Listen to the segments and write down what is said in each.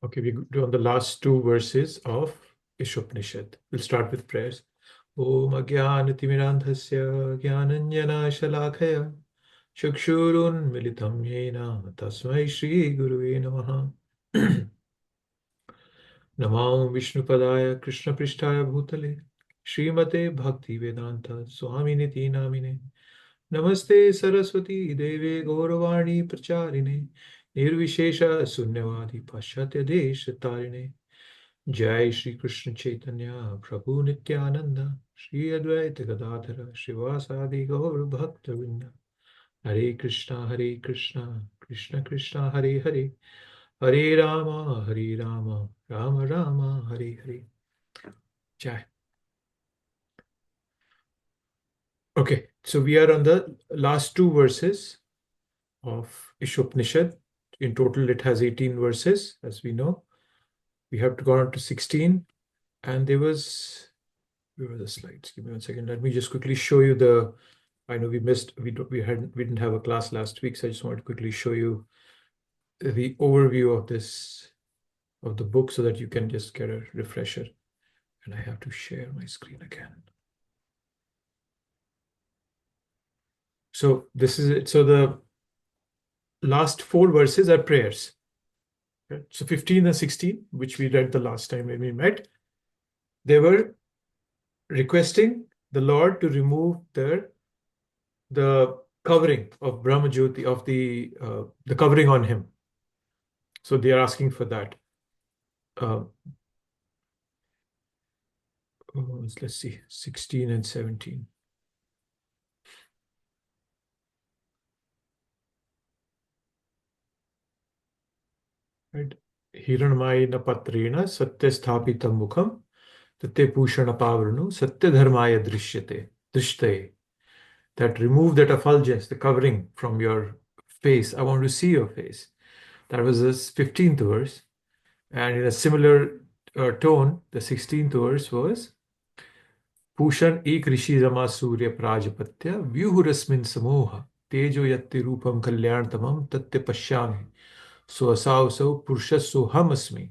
Okay, we do on the last two verses of Isopanishad. We'll start with prayers. Om Ajnanatimirandhasya Jnananjana Shalakaya Chakshurun Militam Yena Tasmai Shri Guruve Namaha. Namo Vishnupadaya Krishna Prishtaya Bhutale Srimate Bhakti Vedanta Swaminiti Namine Namaste Saraswati Deve Gauravani Pracharine Nirvishesha Sunyavadi Paschatya Desha Tarine Jai Shri Krishna Chaitanya Prabhu Nityananda Shri Advaita Gadadhara Shivasadi Gaur Bhakta Vrinda Hare Krishna Krishna Krishna Hare Hare Hare Rama Rama Rama Hare Hare. Jai. Okay, so we are on the last two verses of Isopanishad. In total, it has 18 verses, as we know. We have to go on to 16, and there was, where were the slides? Give me 1 second. Let me just quickly show you the. I know we missed. We didn't have a class last week, so I just wanted to quickly show you the overview of this of the book so that you can just get a refresher. And I have to share my screen again. So this is it. So the last four verses are prayers. Okay? So 15 and 16, which we read the last time when we met, they were requesting the Lord to remove the covering of Brahma Jyoti, of the covering on him. So they are asking for that. Let's see, 16 and 17. Right. Hiranmayena patrena satyasthapitam mukham tate pushana pavranu satyadharmaya drishyate. That remove that effulgence, the covering from your face. I want to see your face. That was the 15th verse. And in a similar tone, the 16th verse was Pushan ek rishi rama surya prajapatya vyuhurasmin samoha tejo yatti rupam kalyantamam tatte pashyami so asau purushas ham asmi.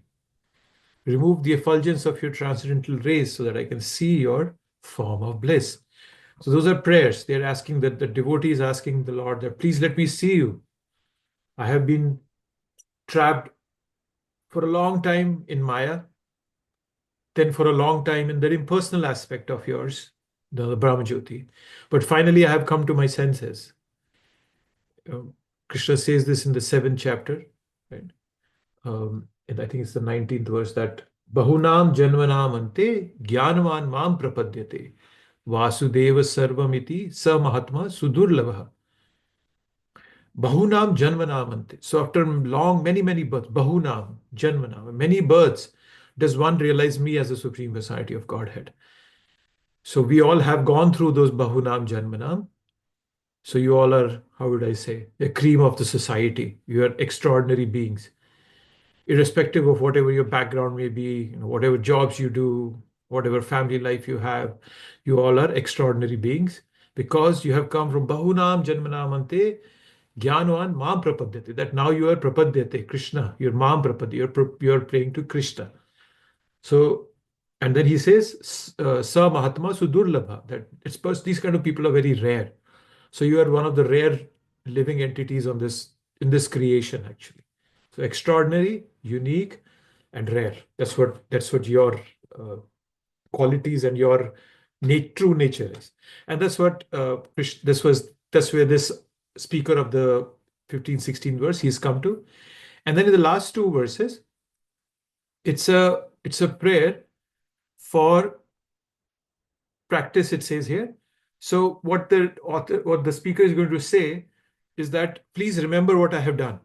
Remove the effulgence of your transcendental rays so that I can see your form of bliss. So those are prayers. They're asking that the devotee is asking the Lord that please let me see you. I have been trapped for a long time in Maya, then for a long time in the impersonal aspect of yours, the Brahma Jyoti. But finally, I have come to my senses. Krishna says this in the 7th chapter, right? And I think it's the 19th verse that Bahunam Janvanam Ante Jnanavan Mam Prapadyate Vasudeva Sarvamiti Sa Mahatma Sudurlavaha. Bahunam Janvanam Ante. So after long, many births, Bahunam Janvanam, many births, does one realize me as the Supreme Personality of Godhead. So we all have gone through those Bahunam Janmanam. So you all are, how would I say, the cream of the society. You are extraordinary beings. Irrespective of whatever your background may be, whatever jobs you do, whatever family life you have, you all are extraordinary beings because you have come from Bahunam Janmanam Ante Jnanavan Mam Prapadyate. That now you are Prapadyate, Krishna. You're Mam Prapadyate. You're praying to Krishna. So, and then he says, Sa Mahatma Sudurlabha, that it's these kind of people are very rare. So you are one of the rare living entities on this in this creation, actually. So extraordinary, unique, and rare. That's what your qualities and your true nature is. And that's what that's where this speaker of the 15, 16 verse he's come to. And then in the last two verses, it's a prayer for practice, it says here. So what the speaker is going to say is that please remember what I have done.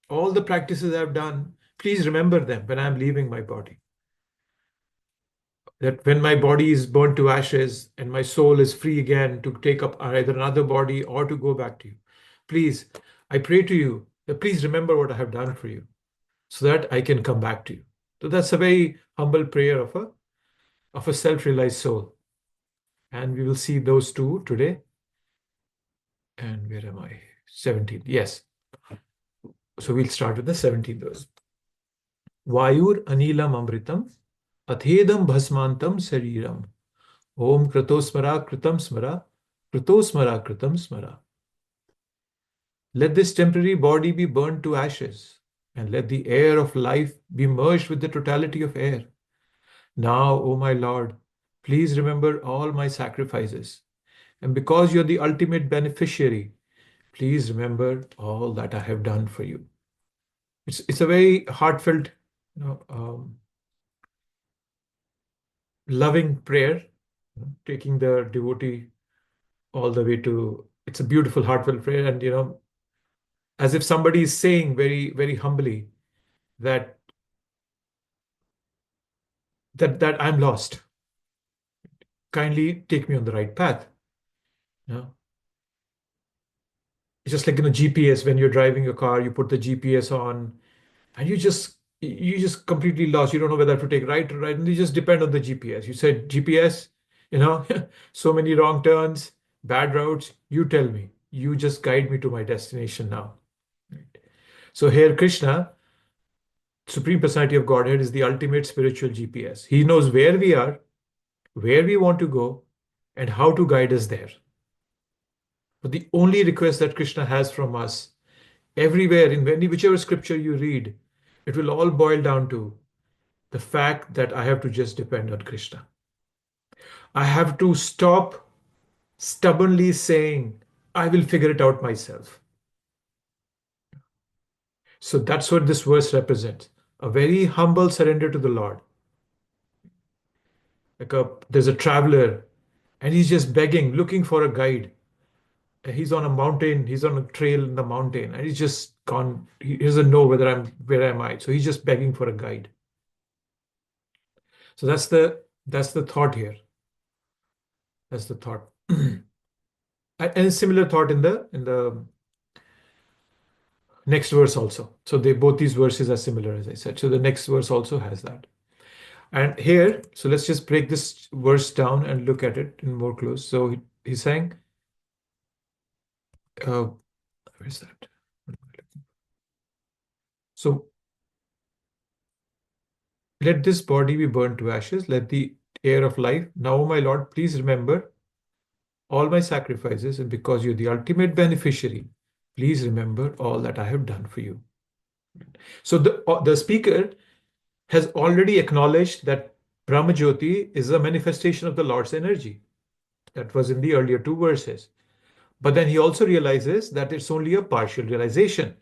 All the practices I've done, please remember them when I'm leaving my body. That when my body is burnt to ashes and my soul is free again to take up either another body or to go back to you, please, I pray to you that please remember what I have done for you so that I can come back to you. So that's a very humble prayer of a self-realized soul. And we will see those two today. And where am I? 17th. Yes. So we'll start with the 17th verse. Vayur anilam amritam athedam bhasmantam sariram. Om kratosmara kritam smara kratosmara kritam smara. Let this temporary body be burned to ashes, and let the air of life be merged with the totality of air. Now, O my Lord, please remember all my sacrifices. And because you're the ultimate beneficiary, please remember all that I have done for you. It's a very heartfelt, you know, loving prayer, taking the devotee all the way to. It's a beautiful, heartfelt prayer, and as if somebody is saying very, very humbly that that I'm lost. Kindly take me on the right path. You know, it's just like GPS. When you're driving your car, you put the GPS on, and you just completely lost. You don't know whether to take right or right, and you just depend on the GPS. You said GPS, you know, so many wrong turns, bad routes. You tell me. You just guide me to my destination now. So here, Krishna, Supreme Personality of Godhead, is the ultimate spiritual GPS. He knows where we are, where we want to go, and how to guide us there. But the only request that Krishna has from us, everywhere, in whichever scripture you read, it will all boil down to the fact that I have to just depend on Krishna. I have to stop stubbornly saying, I will figure it out myself. So that's what this verse represents, a very humble surrender to the Lord. There's a traveler and he's just begging, looking for a guide. He's on a mountain, he's on a trail in the mountain, and he's just gone. He doesn't know where am I. So he's just begging for a guide. So that's the thought here. That's the thought. And a similar thought in the next verse also. So they both these verses are similar, as I said. So the next verse also has that. And here, so let's just break this verse down and look at it in more close. So he's saying, uh, where's that? So let this body be burned to ashes. Let the air of life. Now, my Lord, please remember all my sacrifices, and because you're the ultimate beneficiary, please remember all that I have done for you. So the speaker has already acknowledged that Brahmajyoti is a manifestation of the Lord's energy. That was in the earlier two verses. But then he also realizes that it's only a partial realization,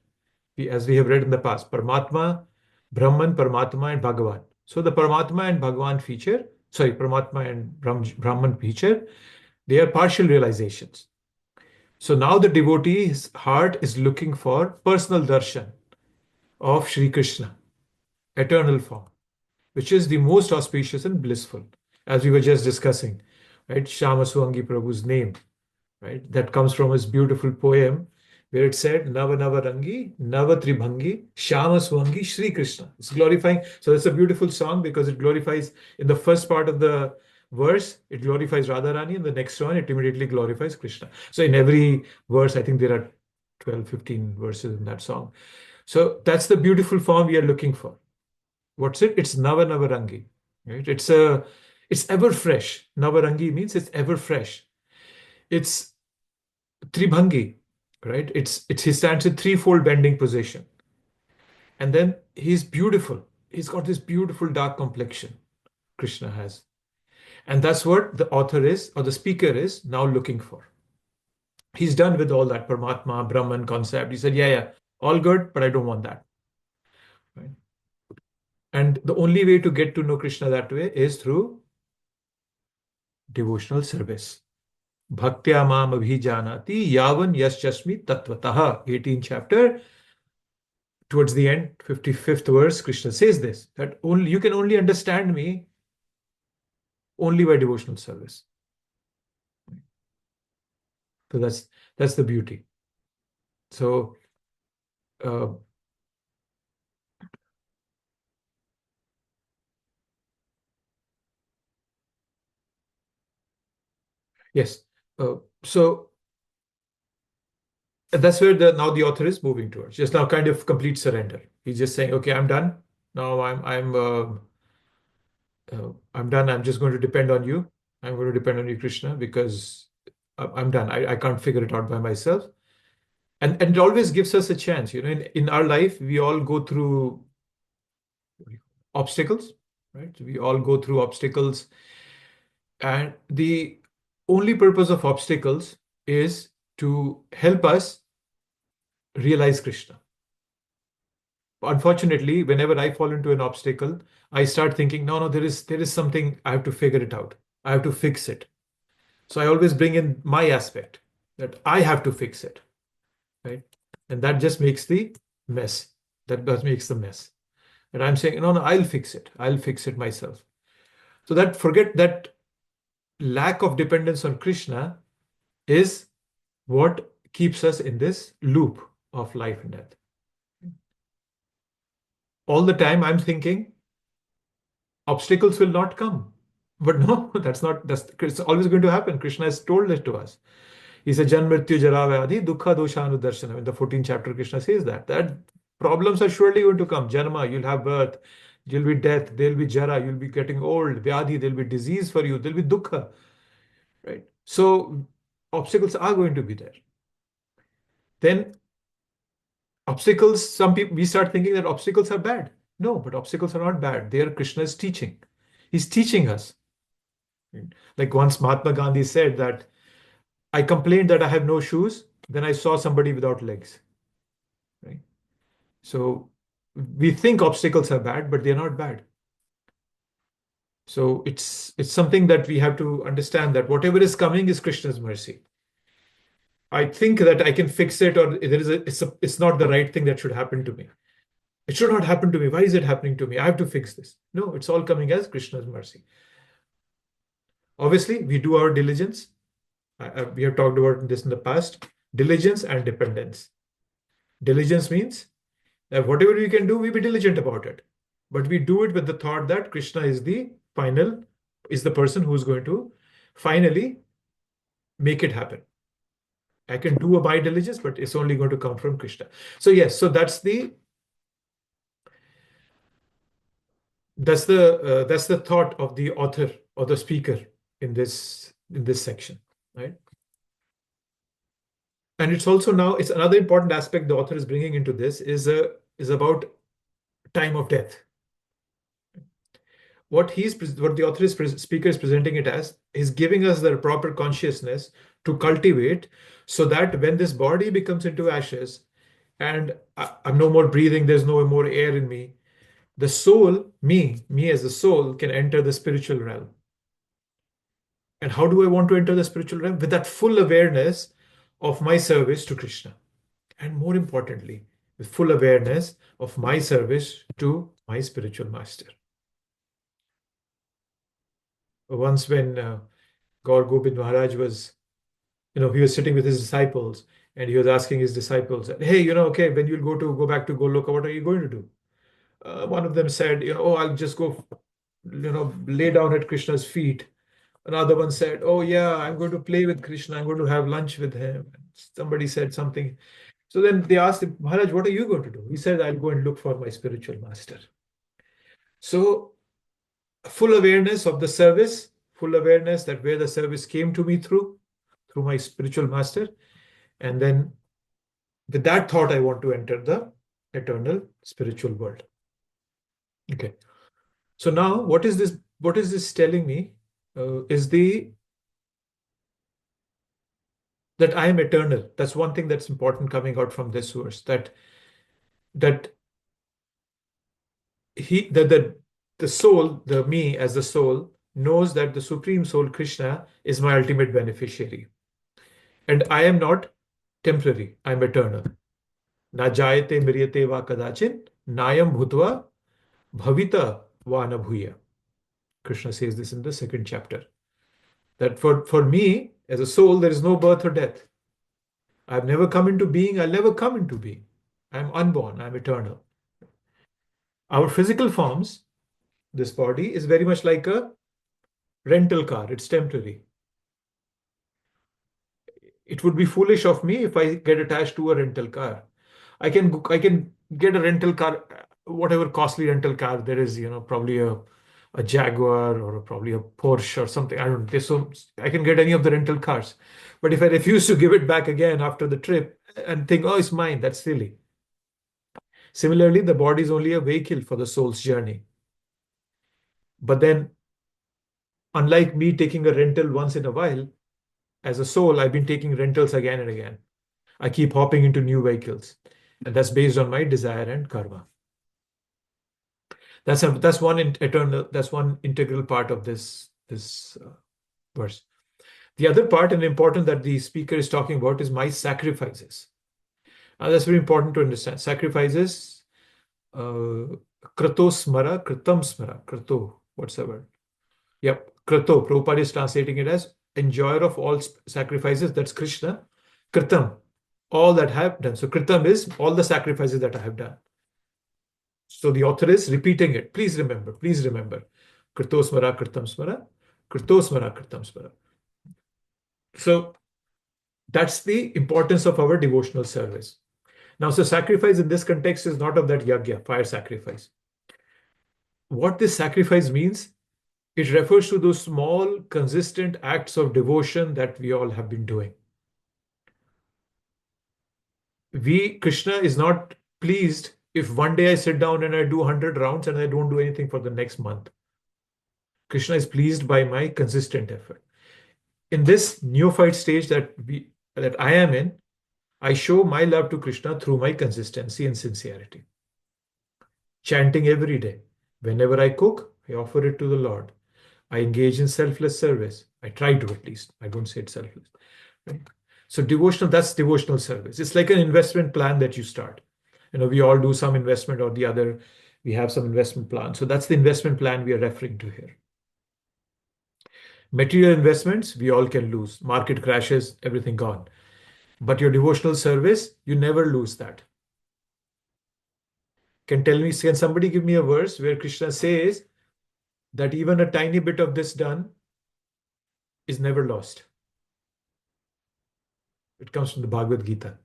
as we have read in the past. Paramatma, Brahman, Paramatma, and Bhagavan. So the Paramatma and Bhagavan feature, sorry, Paramatma and Brahman feature, they are partial realizations. So now the devotee's heart is looking for personal darshan of Sri Krishna, eternal form, which is the most auspicious and blissful, as we were just discussing, right? Shama Swangi Prabhu's name, right? That comes from his beautiful poem where it said, Nava Nava Rangi, Nava Tribhangi, Shama Swangi, Sri Krishna. It's glorifying. So it's a beautiful song because it glorifies in the first part of the verse, it glorifies Radharani, and the next one, it immediately glorifies Krishna. So in every verse, I think there are 12, 15 verses in that song. So that's the beautiful form we are looking for. What's it? It's Nava Navarangi. Right? It's ever fresh. Navarangi means it's ever fresh. It's Tribhangi, right? He stands in threefold bending position. And then he's beautiful. He's got this beautiful dark complexion, Krishna has. And that's what the author is, or the speaker is now looking for. He's done with all that Paramatma, Brahman concept. He said, yeah, all good, but I don't want that. Right? And the only way to get to know Krishna that way is through devotional service. Bhaktya mam abhijanati yavan yaschasmi tattvataha. 18th chapter, towards the end, 55th verse, Krishna says this, that only you can only understand me only by devotional service. So that's the beauty. So uh, yes. So And that's where now the author is moving towards. Just now, kind of complete surrender. He's just saying, okay, I'm done. Now I'm done. I'm just going to depend on you. I'm going to depend on you, Krishna, because I'm done. I can't figure it out by myself. And it always gives us a chance. In our life, we all go through obstacles, right? We all go through obstacles, and the only purpose of obstacles is to help us realize Krishna. Unfortunately, whenever I fall into an obstacle, I start thinking, no, no, there is something. I have to figure it out. I have to fix it. So I always bring in my aspect that I have to fix it, right? And that just makes the mess. That makes the mess. And I'm saying, no, no, I'll fix it. I'll fix it myself. So that forget that lack of dependence on Krishna is what keeps us in this loop of life and death. All the time I'm thinking obstacles will not come. But no, that's it's always going to happen. Krishna has told it to us. He said, Jan Mrityu Jara Vyadhi Dukkha Doshanudarshanam. In the 14th chapter, Krishna says that problems are surely going to come. Janma, you'll have birth, you'll be death, there'll be Jara, you'll be getting old, Vyadhi, there'll be disease for you, there'll be Dukkha. Right? So obstacles are going to be there. Then obstacles, some people, we start thinking that obstacles are bad. No, but obstacles are not bad. They are Krishna's teaching. He's teaching us. Like once Mahatma Gandhi said that I complained that I have no shoes, then I saw somebody without legs. Right? So we think obstacles are bad, but they're not bad. So it's something that we have to understand that whatever is coming is Krishna's mercy. I think that I can fix it, or it's not the right thing that should happen to me. It should not happen to me. Why is it happening to me? I have to fix this. No, it's all coming as Krishna's mercy. Obviously, we do our diligence. We have talked about this in the past. Diligence and dependence. Diligence means that whatever we can do, we be diligent about it. But we do it with the thought that Krishna is the person who's going to finally make it happen. I can do my diligence, but it's only going to come from Krishna. So yes, so that's the thought of the author or the speaker in this section, right? And it's another important aspect the author is bringing into this is about time of death. What the speaker is presenting it as is giving us the proper consciousness to cultivate, so that when this body becomes into ashes and I'm no more breathing, there's no more air in me, the soul, me as the soul, can enter the spiritual realm. And how do I want to enter the spiritual realm? With that full awareness of my service to Krishna. And more importantly, with full awareness of my service to my spiritual master. Once when Gaur Gobind Maharaj was, he was sitting with his disciples, and he was asking his disciples, hey, okay, when you'll go back to Goloka, what are you going to do? One of them said, oh, I'll just go, lay down at Krishna's feet. Another one said, oh yeah, I'm going to play with Krishna. I'm going to have lunch with him. Somebody said something. So then they asked him, Maharaj, what are you going to do? He said, I'll go and look for my spiritual master. So full awareness of the service, full awareness that where the service came to me through my spiritual master. And then with that thought, I want to enter the eternal spiritual world. Okay. So now what is this telling me? That I am eternal. That's one thing that's important coming out from this verse, that the soul, the me as the soul, knows that the Supreme Soul, Krishna, is my ultimate beneficiary. And I am not temporary, I'm eternal. Na jayate mriyate va kadachin, nayam bhutva bhavita va na bhuya. Krishna says this in the 2nd chapter. That for me, as a soul, there is no birth or death. I've never come into being, I'll never come into being. I'm unborn, I'm eternal. Our physical forms, this body, is very much like a rental car. It's temporary. It would be foolish of me if I get attached to a rental car. I can get a rental car, whatever costly rental car there is, probably a Jaguar or probably a Porsche or something. I don't know. So I can get any of the rental cars. But if I refuse to give it back again after the trip and think, oh, it's mine, that's silly. Similarly, the body is only a vehicle for the soul's journey. But then, unlike me taking a rental once in a while, as a soul, I've been taking rentals again and again. I keep hopping into new vehicles. And that's based on my desire and karma. That's one integral part of this verse. The other part and important that the speaker is talking about is my sacrifices. Now that's very important to understand. Sacrifices, krato smara, kritam smara, krato. What's the word? Yep, krato. Prabhupada is translating it as enjoyer of all sacrifices. That's Krishna. Kritam, all that I have done. So kritam is all the sacrifices that I have done. So the author is repeating it. Please remember, please remember. Krito smara, kritam smara, krito smara, kritam smara. So that's the importance of our devotional service. Now, so sacrifice in this context is not of that yagya, fire sacrifice. What this sacrifice means, it refers to those small, consistent acts of devotion that we all have been doing. Krishna is not pleased if one day I sit down and I do 100 rounds and I don't do anything for the next month. Krishna is pleased by my consistent effort. In this neophyte stage that I am in, I show my love to Krishna through my consistency and sincerity. Chanting every day. Whenever I cook, I offer it to the Lord. I engage in selfless service. I try to, at least. I don't say it's selfless. Right? So that's devotional service. It's like an investment plan that you start. We all do some investment or the other. We have some investment plan. So that's the investment plan we are referring to here. Material investments, we all can lose. Market crashes, everything gone. But your devotional service, you never lose that. Can somebody give me a verse where Krishna says that even a tiny bit of this done is never lost? It comes from the Bhagavad Gita.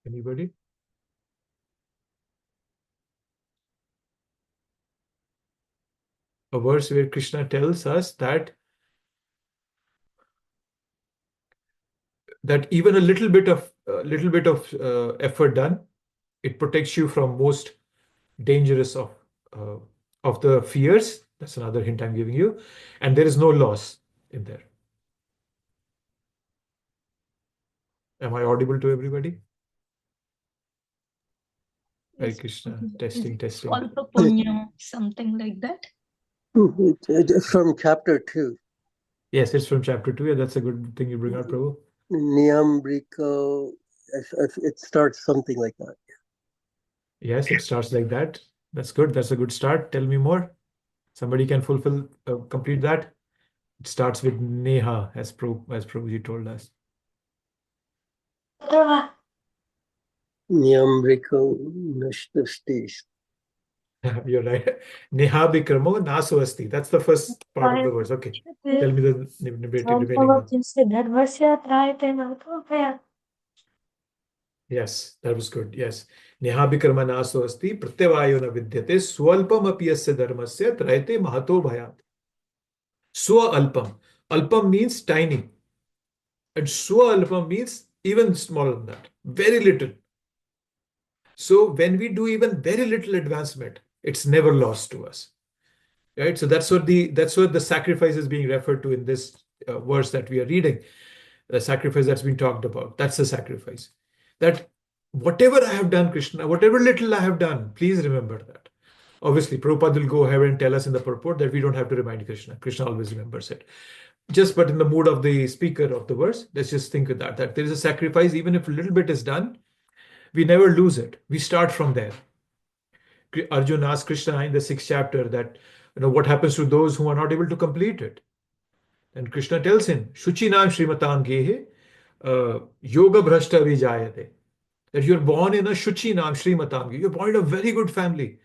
Anybody? A verse where Krishna tells us that even a little bit of effort done, it protects you from most dangerous of the fears. That's another hint I'm giving you. And there is no loss in there. Am I audible to everybody? Hare Krishna. Testing. Swalpa punya, something like that. It's from chapter 2. Yes, it's from chapter 2. Yeah, that's a good thing you bring out, Prabhu. Niyambriko, it starts something like that. Yes, it starts like that. That's good. That's a good start. Tell me more. Somebody can complete that. It starts with Neha, as Prabhuji told us. Niyambriko nashtastis. You're right. Neha bikramo naso asti. That's the first part of the verse. Okay. Tell me the remaining one. Yes, that was good. Yes. Neha bikrama naso asti pratyavayo na vidyate swalpam api yasya dharmasya trayate mahato bhayat. Swa alpam. Alpam means tiny. And swa alpam means even smaller than that. Very little. So when we do even very little advancement, it's never lost to us. Right? So that's what the sacrifice is being referred to in this verse that we are reading. The sacrifice that's been talked about. That's the sacrifice. That whatever I have done, Krishna, whatever little I have done, please remember that. Obviously, Prabhupada will go ahead and tell us in the purport that we don't have to remind Krishna. Krishna always remembers it. But in the mood of the speaker of the verse, let's just think of that there is a sacrifice, even if a little bit is done, we never lose it. We start from there. Arjuna asked Krishna in the 6th chapter that, what happens to those who are not able to complete it? And Krishna tells him, Shuchinam Srimatam Gehe, Yoga Bhrashta Vijayate. That you're born in a Shuchinam Srimatam Gehe. You're born in a very good family.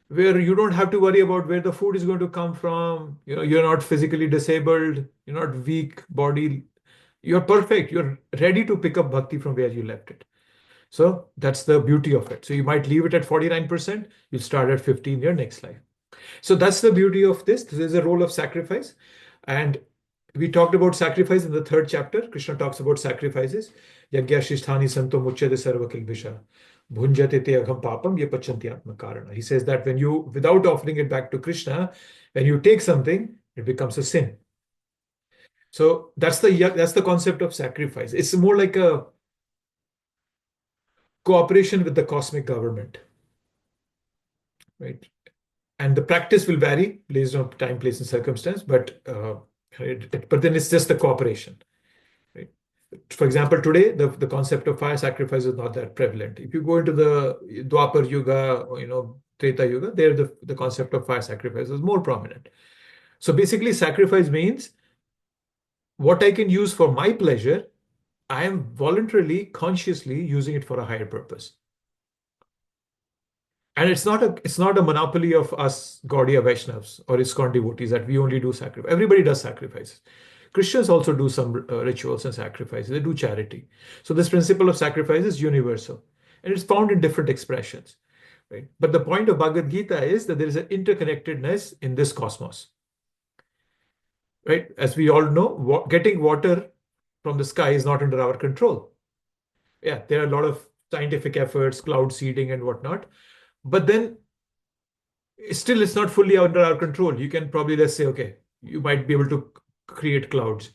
where you don't have to worry about where the food is going to come from. You're not physically disabled, you're not weak body, you're perfect, you're ready to pick up bhakti from where you left it. So that's the beauty of it. So you might leave it at 49%, you start at 15 your next life. So that's the beauty of this. This is a role of sacrifice. And we talked about sacrifice in the third chapter. Krishna talks about sacrifices. Yagya shisthani santo muchyate sarva kilvisha. Bhunjate te agham papam ye pachanti atma karana. He says that when you, without offering it back to Krishna, when you take something, it becomes a sin. So that's the concept of sacrifice. It's more like a cooperation with the cosmic government, right? And the practice will vary based on time, place, and circumstance, but then it's just the cooperation, right? For example, today the concept of fire sacrifice is not that prevalent. If you go into the Dwapar Yuga or Treta Yuga, there the concept of fire sacrifice is more prominent. So basically, sacrifice means what I can use for my pleasure, I am voluntarily, consciously using it for a higher purpose. And it's not a monopoly of us Gaudiya Vaishnavas or ISKCON devotees that we only do sacrifice. Everybody does sacrifices. Christians also do some rituals and sacrifices. They do charity. So this principle of sacrifice is universal, and it's found in different expressions, right? But the point of Bhagavad Gita is that there is an interconnectedness in this cosmos, right? As we all know, getting water from the sky is not under our control. Yeah, there are a lot of scientific efforts, cloud seeding and whatnot. But then still, it's not fully under our control. You can probably, let's say, okay, you might be able to create clouds,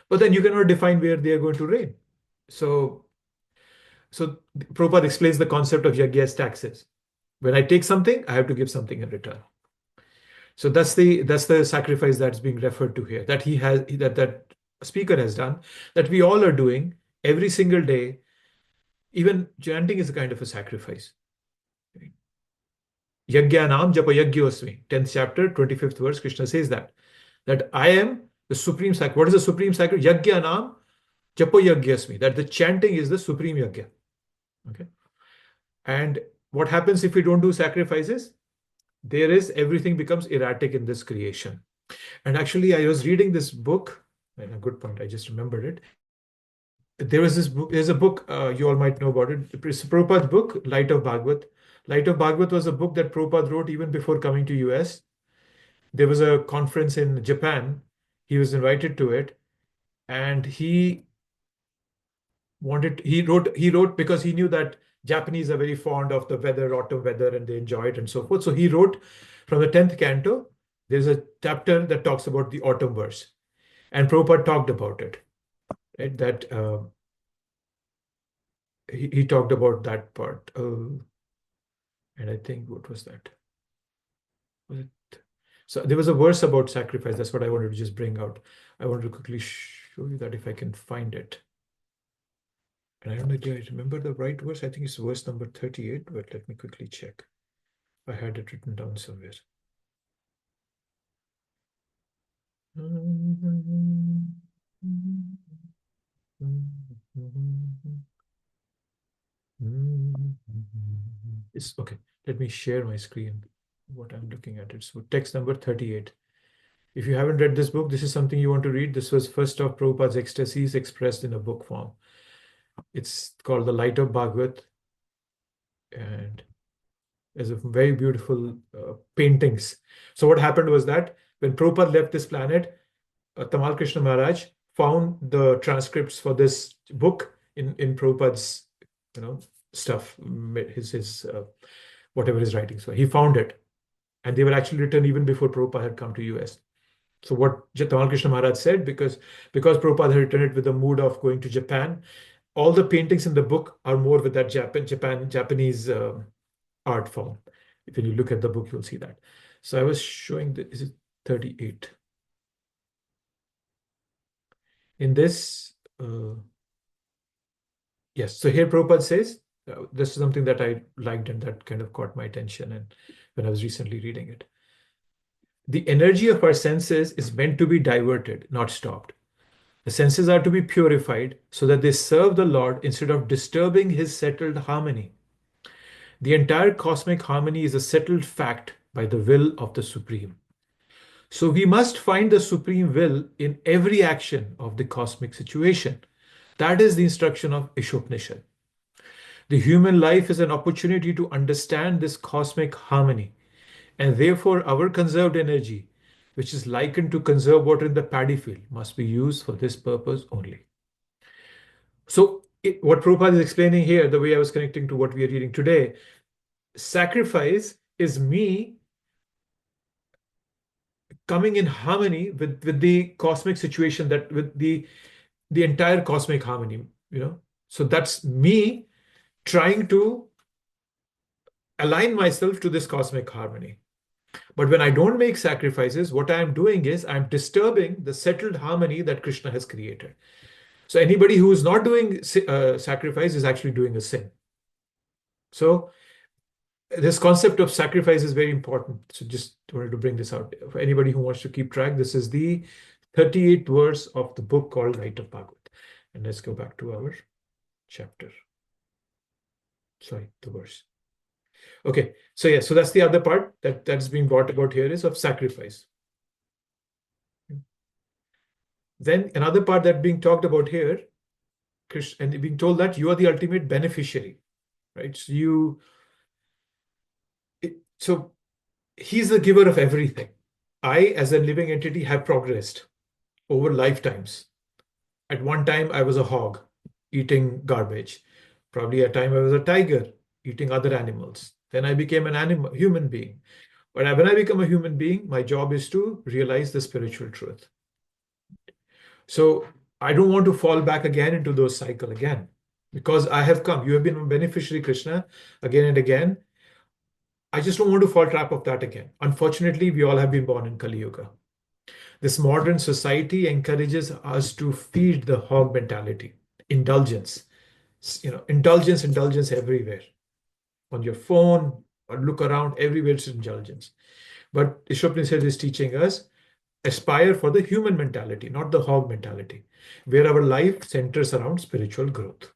but then you cannot define where they are going to rain. So Prabhupada explains the concept of yajna as taxes. When I take something, I have to give something in return. So that's the sacrifice that's being referred to here, that that speaker has done, that we all are doing every single day. Even chanting is a kind of a sacrifice. Yajnanam japa yajñosmi. 10th chapter, 25th verse, Krishna says that I am the supreme sacrifice. What is the supreme sacrifice? Yajnanam japa yajñosmi. That the chanting is the supreme yajna. Okay. And what happens if we don't do sacrifices? Everything becomes erratic in this creation. And actually, I was reading this book, and a good point, I just remembered it. There's a book, you all might know about it. It's Prabhupada's book, Light of Bhagavad. Light of Bhagavad was a book that Prabhupada wrote even before coming to US. There was a conference in Japan. He was invited to it, and he wrote because he knew that Japanese are very fond of the weather, autumn weather, and they enjoy it and so forth. So he wrote from the 10th canto, there's a chapter that talks about the autumn verse. And Prabhupada talked about it, right? That he talked about that part. And I think, what was that? So there was a verse about sacrifice. That's what I wanted to just bring out. I wanted to quickly show you that if I can find it. And I don't know, do I remember the right verse? I think it's verse number 38, but let me quickly check. I had it written down somewhere. It's okay. Let me share my screen. What I'm looking at. It's text number 38. If you haven't read this book, this is something you want to read. This was first of Prabhupada's ecstasies expressed in a book form. It's called The Light of Bhagavad, and there's a very beautiful paintings. So what happened was that when Prabhupada left this planet, Tamal Krishna Maharaj found the transcripts for this book in Prabhupada's stuff, his whatever his writings were. He found it, and they were actually written even before Prabhupada had come to US. So what Tamal Krishna Maharaj said, because Prabhupada had written it with the mood of going to Japan, all the paintings in the book are more with that Japanese art form. When you look at the book, you'll see that. So I was showing is it 38? In this, yes. So here Prabhupada says, this is something that I liked and that kind of caught my attention, and when I was recently reading it. The energy of our senses is meant to be diverted, not stopped. The senses are to be purified so that they serve the Lord instead of disturbing his settled harmony. The entire cosmic harmony is a settled fact by the will of the Supreme. So we must find the Supreme will in every action of the cosmic situation. That is the instruction of Isopanishad. The human life is an opportunity to understand this cosmic harmony, and therefore our conserved energy, which is likened to conserved water in the paddy field, must be used for this purpose only. So what Prabhupada is explaining here, the way I was connecting to what we are reading today, sacrifice is me coming in harmony with the cosmic situation, that with the entire cosmic harmony, So that's me trying to align myself to this cosmic harmony. But when I don't make sacrifices, what I am doing is I'm disturbing the settled harmony that Krishna has created. So anybody who is not doing sacrifice is actually doing a sin. So this concept of sacrifice is very important. So just wanted to bring this out. For anybody who wants to keep track, this is the 38th verse of the book called Light of Bhagavad. And let's go back to our chapter. Sorry, the verse. Okay, so yeah, so that's the other part that's being brought about here is of sacrifice. Then another part that being talked about here, Krishna, and being told that you are the ultimate beneficiary, right? So he's the giver of everything. I, as a living entity, have progressed over lifetimes. At one time, I was a hog eating garbage. Probably at a time I was a tiger eating other animals. Then I became an human being. But when I become a human being, my job is to realize the spiritual truth. So I don't want to fall back again into those cycle again, because I have come. You have been a beneficiary, Krishna, again and again. I just don't want to fall trap of that again. Unfortunately, we all have been born in Kali Yuga. This modern society encourages us to feed the hog mentality, indulgence, indulgence everywhere. On your phone, or look around, everywhere it's indulgence. But Isopanishad is teaching us, aspire for the human mentality, not the hog mentality, where our life centers around spiritual growth.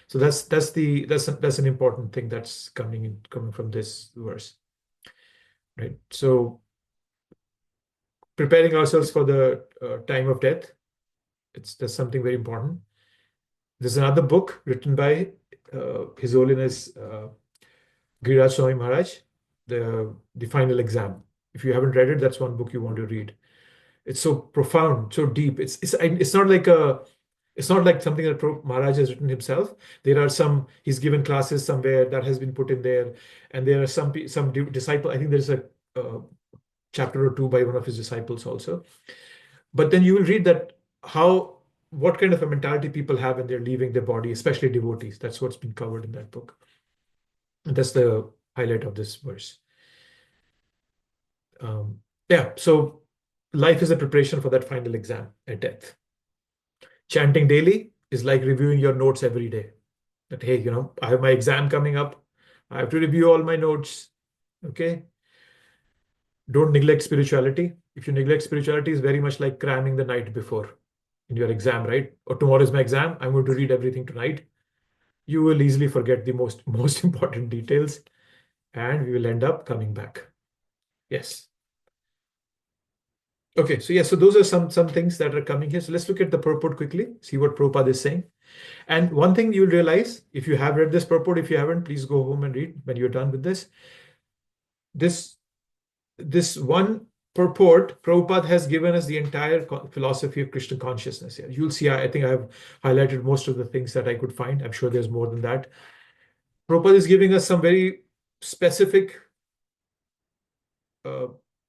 So that's an important thing that's coming from this verse, right? So preparing ourselves for the time of death, that's something very important. There's another book written by His Holiness Giriraj Swami Maharaj, the final exam. If you haven't read it, that's one book you want to read. It's so profound, so deep. It's not like something that Maharaj has written himself. He's given classes somewhere that has been put in there, and there are some disciple. I think there's a chapter or two by one of his disciples also. But then you will read that what kind of a mentality people have when they're leaving their body, especially devotees. That's what's been covered in that book. And that's the highlight of this verse. So life is a preparation for that final exam at death. Chanting daily is like reviewing your notes every day. That, hey, I have my exam coming up. I have to review all my notes. Okay. Don't neglect spirituality. If you neglect spirituality, it's very much like cramming the night before in your exam, right? Or tomorrow is my exam. I'm going to read everything tonight. You will easily forget the most important details, and we will end up coming back. Yes. Okay, so those are some things that are coming here. So let's look at the purport quickly, see what Prabhupada is saying. And one thing you'll realize, if you have read this purport, if you haven't, please go home and read when you're done with this. This one purport, Prabhupada has given us the entire philosophy of Krishna consciousness here. You'll see, I think I have highlighted most of the things that I could find. I'm sure there's more than that. Prabhupada is giving us some very specific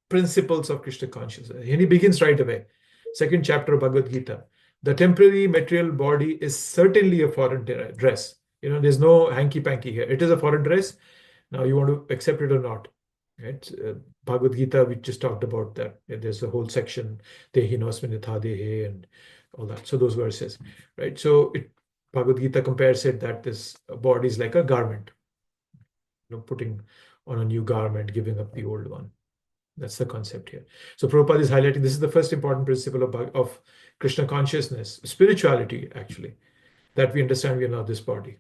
principles of Krishna consciousness. And he begins right away. Second chapter of Bhagavad Gita. The temporary material body is certainly a foreign dress. There's no hanky-panky here. It is a foreign dress. Now you want to accept it or not. Right? Bhagavad Gita, we just talked about that. There's a whole section, Dehinosminitha Dehe, and all that. So those verses, right? So Bhagavad Gita compares it that this body is like a garment. Putting on a new garment, giving up the old one. That's the concept here. So Prabhupada is highlighting this is the first important principle of Krishna consciousness, spirituality actually, that we understand we are not this body.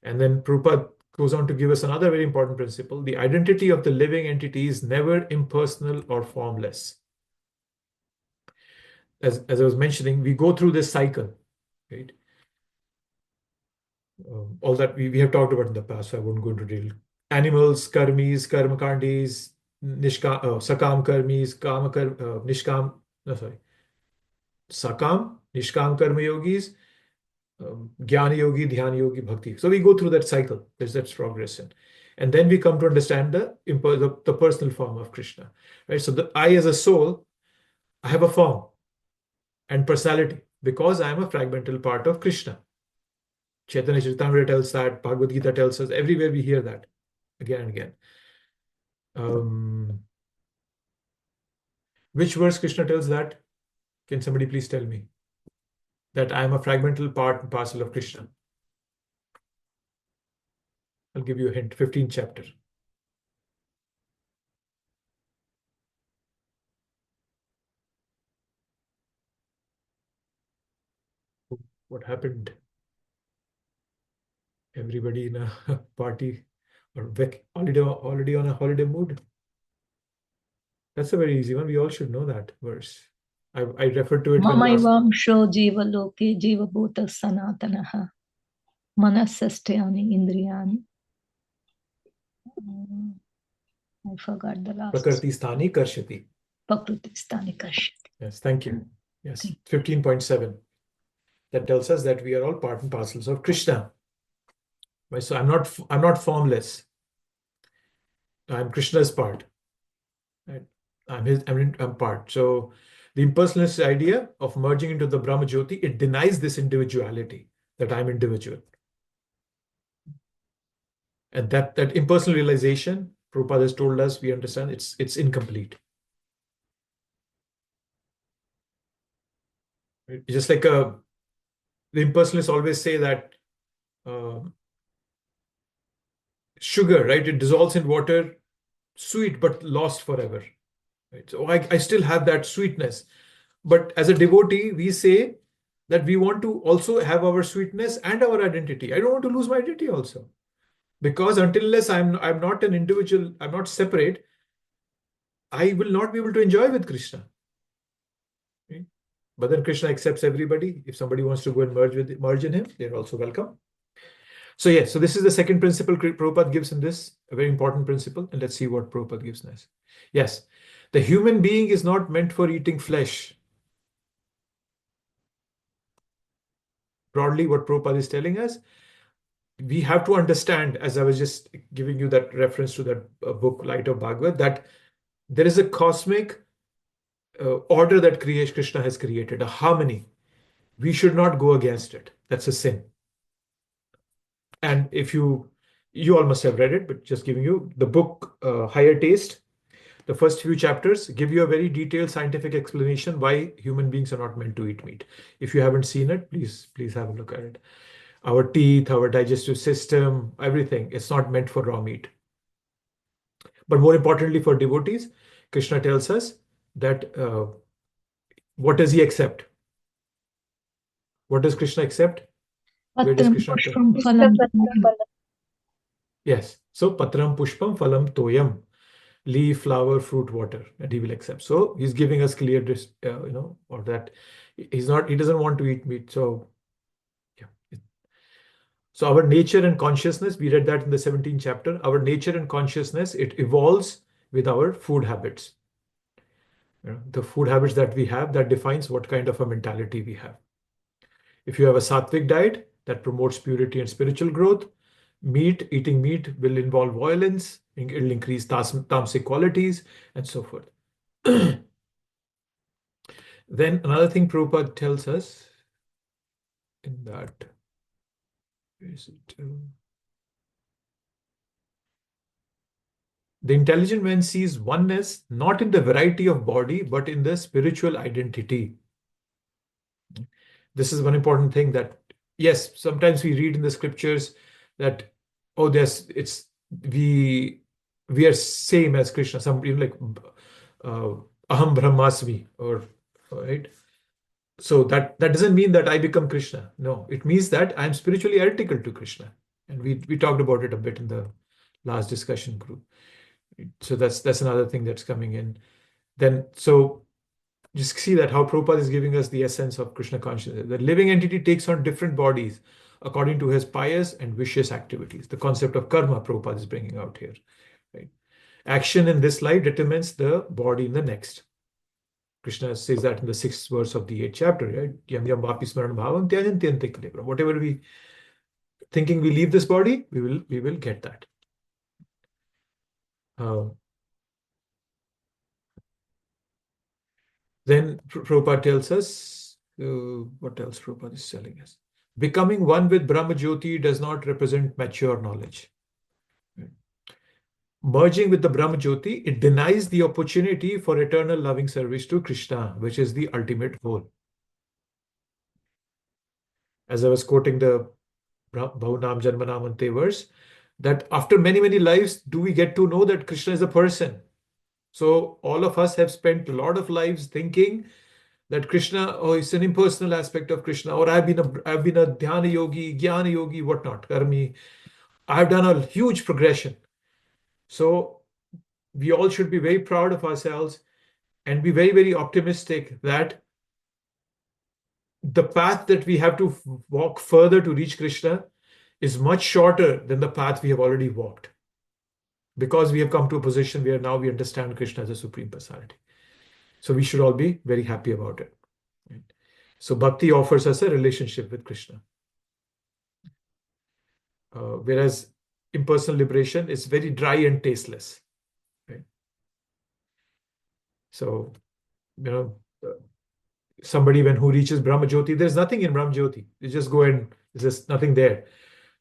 And then Prabhupada goes on to give us another very important principle. The identity of the living entity is never impersonal or formless. As I was mentioning, we go through this cycle, right? All that we have talked about in the past, so I won't go into detail. Animals, karmis, karmakandis, sakam karmis, nishkam, no, sorry, sakam, nishkam karma yogis, jnana yogi, dhyana yogi, bhakti. So we go through that cycle. There's that progression. And then we come to understand the personal form of Krishna, right? So I as a soul, I have a form and personality because I am a fragmental part of Krishna. Chaitanya Charitamrita tells that, Bhagavad Gita tells us, everywhere we hear that again and again. Which verse Krishna tells that? Can somebody please tell me? That I am a fragmental part and parcel of Krishna. I'll give you a hint, 15th chapter. What happened? Everybody in a party or already on a holiday mood? That's a very easy one. We all should know that verse. I referred to it when last. Mamaivaṁsho jiva loke jiva bhuta sanatanaha manasasthayani indriyani. I forgot the last. Prakriti sthani karshati. Prakriti sthani karshati. Yes, thank you. Yes, 15.7. That tells us that we are all part and parcels of Krishna. Right? So I'm not formless. I'm Krishna's part. Right? I'm part. So the impersonalist idea of merging into the Brahma Jyoti, it denies this individuality, that I'm individual. And that impersonal realization, Prabhupada has told us, we understand it's incomplete. Right? Just like the impersonalists always say that sugar, right? It dissolves in water, sweet, but lost forever. Right? So I still have that sweetness. But as a devotee, we say that we want to also have our sweetness and our identity. I don't want to lose my identity also. Because unless I'm not an individual, I'm not separate, I will not be able to enjoy with Krishna. Okay? But then Krishna accepts everybody. If somebody wants to go and merge in him, they're also welcome. So yes, so this is the second principle Prabhupada gives in this, a very important principle. And let's see what Prabhupada gives next. Yes, the human being is not meant for eating flesh. Broadly, what Prabhupada is telling us, we have to understand, as I was just giving you that reference to that book, Light of Bhagavad, that there is a cosmic order that Krishna has created, a harmony. We should not go against it. That's a sin. And if you all must have read it, but just giving you the book, Higher Taste, the first few chapters give you a very detailed scientific explanation why human beings are not meant to eat meat. If you haven't seen it, please have a look at it. Our teeth, our digestive system, everything, it's not meant for raw meat. But more importantly for devotees, Krishna tells us that what does he accept? What does Krishna accept? Where does Krishna Yes. So patram pushpam phalam toyam. Leaf, flower, fruit, water, and he will accept. So he's giving us clear, or that he doesn't want to eat meat. So, yeah. So our nature and consciousness, we read that in the 17th chapter, our nature and consciousness, it evolves with our food habits. The food habits that we have, that defines what kind of a mentality we have. If you have a sattvic diet that promotes purity and spiritual growth, eating meat will involve violence, it will increase tamasic qualities, and so forth. Then another thing Prabhupada tells us in that, where is it? The intelligent man sees oneness not in the variety of body, but in the spiritual identity. This is one important thing that, yes, sometimes we read in the scriptures that, oh, we are same as Krishna. Some even like aham brahmasmi, or right. So that doesn't mean that I become Krishna. No, it means that I'm spiritually identical to Krishna. And we talked about it a bit in the last discussion group. So that's another thing that's coming in. Then so just see that how Prabhupada is giving us the essence of Krishna consciousness. The living entity takes on different bodies according to his pious and vicious activities. The concept of karma Prabhupada is bringing out here. Right? Action in this life determines the body in the next. Krishna says that in the 6th verse of the 8th chapter, right? Yam yam vapi smaran bhavam tyajantyante kalebra. Whatever we thinking we leave this body, we will get that. Then Prabhupada tells us, what else Prabhupada is telling us? Becoming one with Brahma Jyoti does not represent mature knowledge. Merging with the Brahma Jyoti, it denies the opportunity for eternal loving service to Krishna, which is the ultimate goal. As I was quoting the Bahunam Janmanam Ante verse, that after many, many lives, do we get to know that Krishna is a person? So all of us have spent a lot of lives thinking that Krishna, oh, it's an impersonal aspect of Krishna, or I've been a dhyana yogi, jnana yogi, whatnot, karmi. I've done a huge progression. So we all should be very proud of ourselves and be very, very optimistic that the path that we have to walk further to reach Krishna is much shorter than the path we have already walked. Because we have come to a position where now we understand Krishna as a Supreme Personality. So we should all be very happy about it. Right? So Bhakti offers us a relationship with Krishna. Whereas impersonal liberation is very dry and tasteless. Right? So, somebody who reaches Brahma Jyoti, there's nothing in Brahma Jyoti. You just go and there's just nothing there.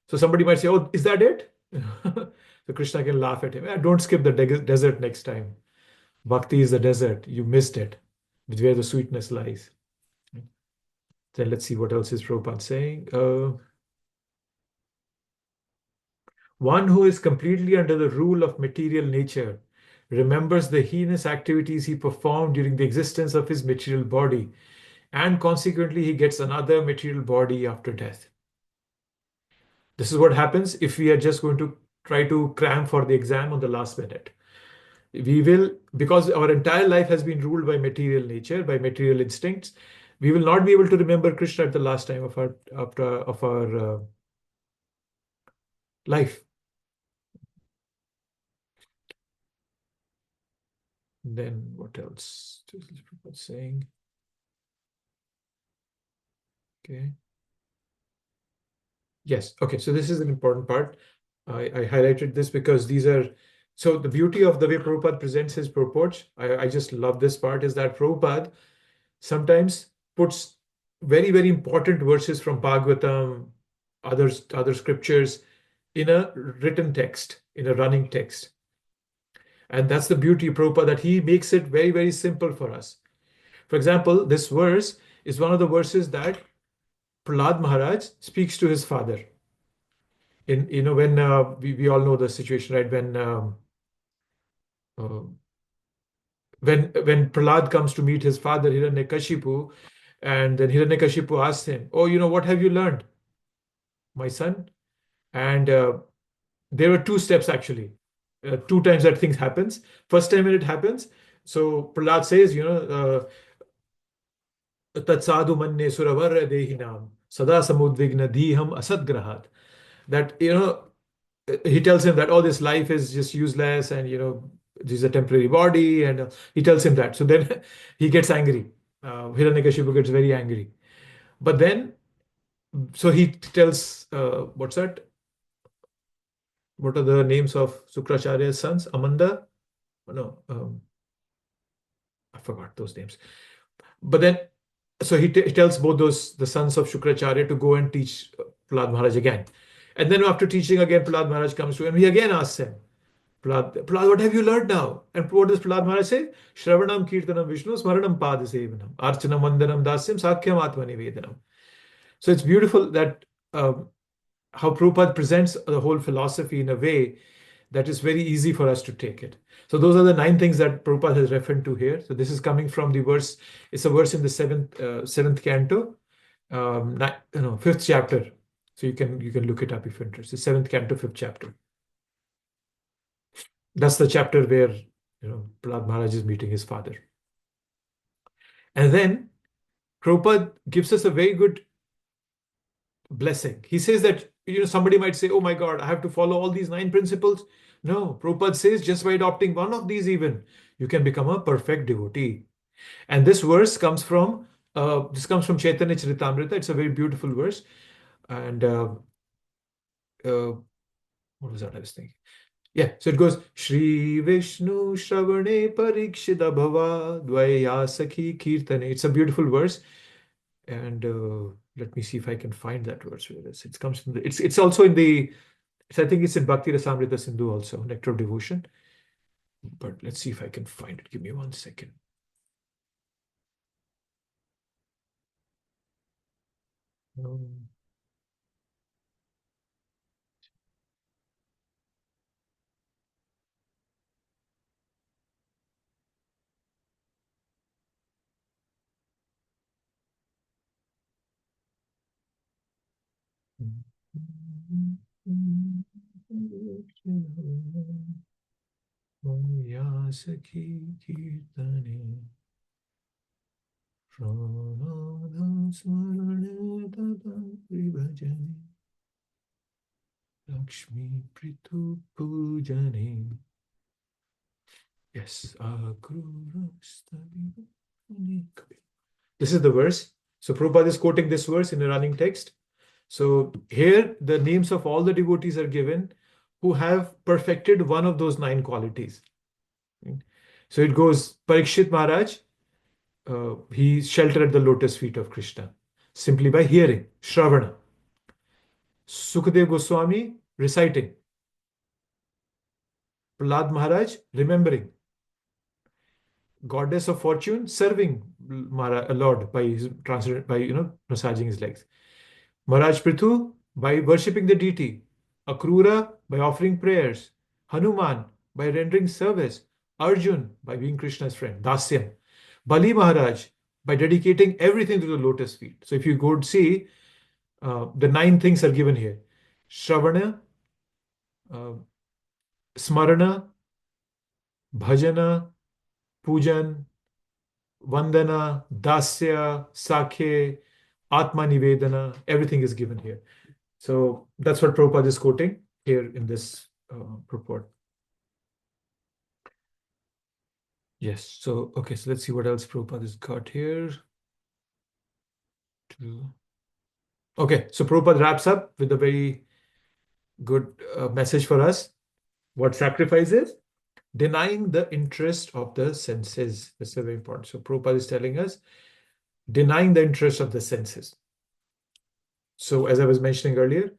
So somebody might say, oh, is that it? So Krishna can laugh at him. Don't skip the desert next time. Bhakti is the desert. You missed it, where the sweetness lies. Then let's see what else is Prabhupada saying. One who is completely under the rule of material nature remembers the heinous activities he performed during the existence of his material body, and consequently he gets another material body after death. This is what happens if we are just going to try to cram for the exam on the last minute. We will, because our entire life has been ruled by material nature, by material instincts, we will not be able to remember Krishna at the last time of our life. Then what else is Prabhupada saying? Okay. Yes. Okay. So this is an important part. I highlighted this because these are, so the beauty of the way Prabhupada presents his purports, I just love this part, is that Prabhupada sometimes puts very, very important verses from Bhagavatam, other scriptures in a written text, in a running text. And that's the beauty of Prabhupada, that he makes it very, very simple for us. For example, this verse is one of the verses that Prahlad Maharaj speaks to his father. When we all know the situation, right? When Prahlad comes to meet his father Hiranyakashipu, and then Hiranyakashipu asks him, "Oh, what have you learned, my son?" And there were two steps actually. Two times that thing happens. First time when it happens, so Prahlad says, Tat sadhu manne suravarya dehinam sada samudvigna diham asadgrahat. That, he tells him that all this life is just useless, and this is a temporary body, and he tells him that. So then he gets angry. Hiranyakashipu gets very angry. But then, so he tells, what's that? What are the names of Sukracharya's sons? Amanda? No, I forgot those names. But then, so he tells both the sons of Shukracharya to go and teach Prahlad Maharaj again. And then after teaching again, Prahlad Maharaj comes to him. He again asks him, Prahlad, what have you learned now? And what does Prahlad Maharaj say? Shravanam Kirtanam Vishnu Smaranam Padasevanam Archanam Vandanam Dasyam Sakhyam Atmanivedanam. So it's beautiful that how Prabhupada presents the whole philosophy in a way that is very easy for us to take it. So those are the 9 things that Prabhupada has referred to here. So this is coming from the verse. It's a verse in the seventh canto, 5th chapter. So you can look it up if you're interested. 7th canto, 5th chapter. That's the chapter where Prahlad Maharaj is meeting his father. And then Prabhupada gives us a very good blessing. He says that somebody might say, oh my God, I have to follow all these 9 principles. No, Prabhupada says just by adopting one of these even, you can become a perfect devotee. And this verse comes from Chaitanya Charitamrita. It's a very beautiful verse. And what was that I was thinking? Yeah, so it goes, Shri Vishnu Shravane Parikshita Bhava Dvaya Sakhi Kirtane. It's a beautiful verse. And let me see if I can find that verse. Where it comes from it's also in the, I think it's in Bhakti Rasamrita Sindhu also, Nectar of Devotion. But let's see if I can find it. Give me 1 second. Sakhi Kirtane Pranadha Smarane Tata Pribhajane Lakshmi Pritu Pujane. Yes. This is the verse. So Prabhupada is quoting this verse in a running text. So here the names of all the devotees are given who have perfected one of those 9 qualities. So it goes, Parikshit Maharaj, he sheltered at the lotus feet of Krishna simply by hearing, Shravana. Sukadev Goswami, reciting. Prahlad Maharaj, remembering. Goddess of Fortune, serving Lord by massaging his legs. Maharaj Prithu, by worshipping the deity. Akrura, by offering prayers. Hanuman, by rendering service. Arjun, by being Krishna's friend. Dasyam. Bali Maharaj, by dedicating everything to the lotus feet. So if you go to see, the 9 things are given here. Shravana, Smarana, Bhajana, Pujan, Vandana, Dasya, Sakhe, Atma Nivedana, everything is given here. So that's what Prabhupada is quoting here in this purport. Yes, so okay, so let's see what else Prabhupada has got here. Okay, so Prabhupada wraps up with a very good message for us. What sacrifice is? Denying the interest of the senses. That's very important. So Prabhupada is telling us, denying the interest of the senses. So as I was mentioning earlier,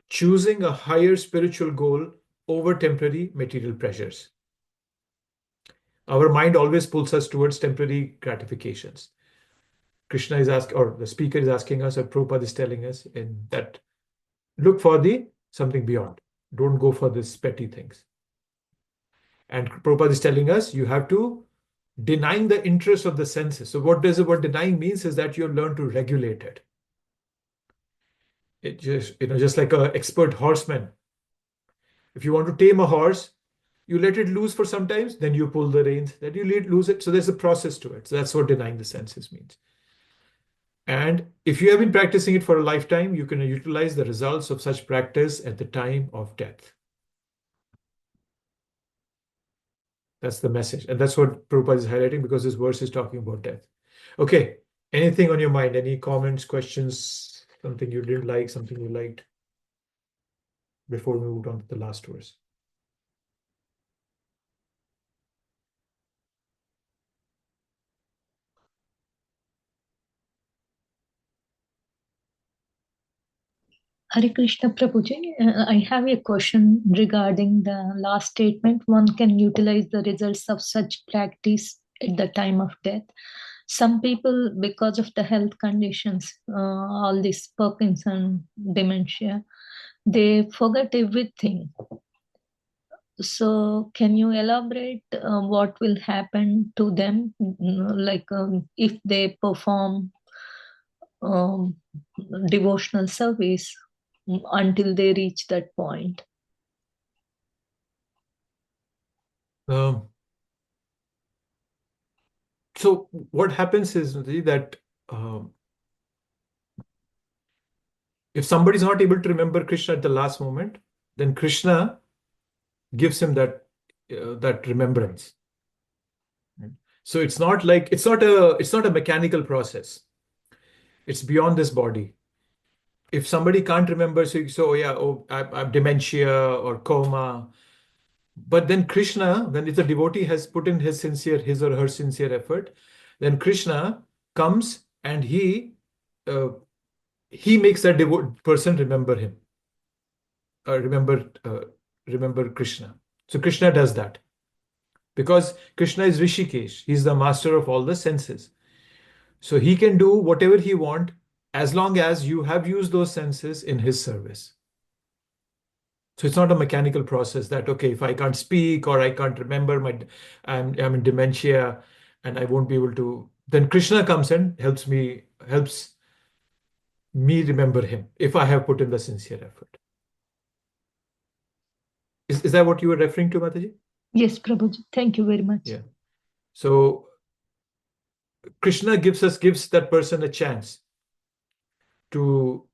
choosing a higher spiritual goal over temporary material pleasures. Our mind always pulls us towards temporary gratifications. Krishna is asking, or the speaker is asking us, or Prabhupada is telling us, in that look for something beyond. Don't go for these petty things. And Prabhupada is telling us you have to denying the interest of the senses. So what denying means is that you learn to regulate it. It just like an expert horseman. If you want to tame a horse, you let it loose for some times, then you pull the reins, then you lose it. So there's a process to it. So that's what denying the senses means. And if you have been practicing it for a lifetime, you can utilize the results of such practice at the time of death. That's the message. And that's what Prabhupada is highlighting, because this verse is talking about death. Okay. Anything on your mind? Any comments, questions, something you didn't like, something you liked, before we moved on to the last verse? Hare Krishna Prabhuji, I have a question regarding the last statement. One can utilize the results of such practice at the time of death. Some people, because of the health conditions, all this Parkinson, dementia, they forget everything. So can you elaborate what will happen to them, like if they perform devotional service? until they reach that point? So what happens is that if somebody is not able to remember Krishna at the last moment, then Krishna gives him that remembrance. So it's not a mechanical process. It's beyond this body. If somebody can't remember, I have dementia or coma, but then Krishna, when if the devotee has put in his or her sincere effort, then Krishna comes and he makes that person remember him, remember Krishna. So Krishna does that because Krishna is Rishikesh. He's the master of all the senses. So he can do whatever he wants as long as you have used those senses in his service. So it's not a mechanical process that, okay, if I can't speak or I can't remember, I'm in dementia and I won't be able to, then Krishna comes and helps me remember him if I have put in the sincere effort. Is that what you were referring to, Mataji? Yes, Prabhuji. Thank you very much. Yeah. So Krishna gives that person a chance to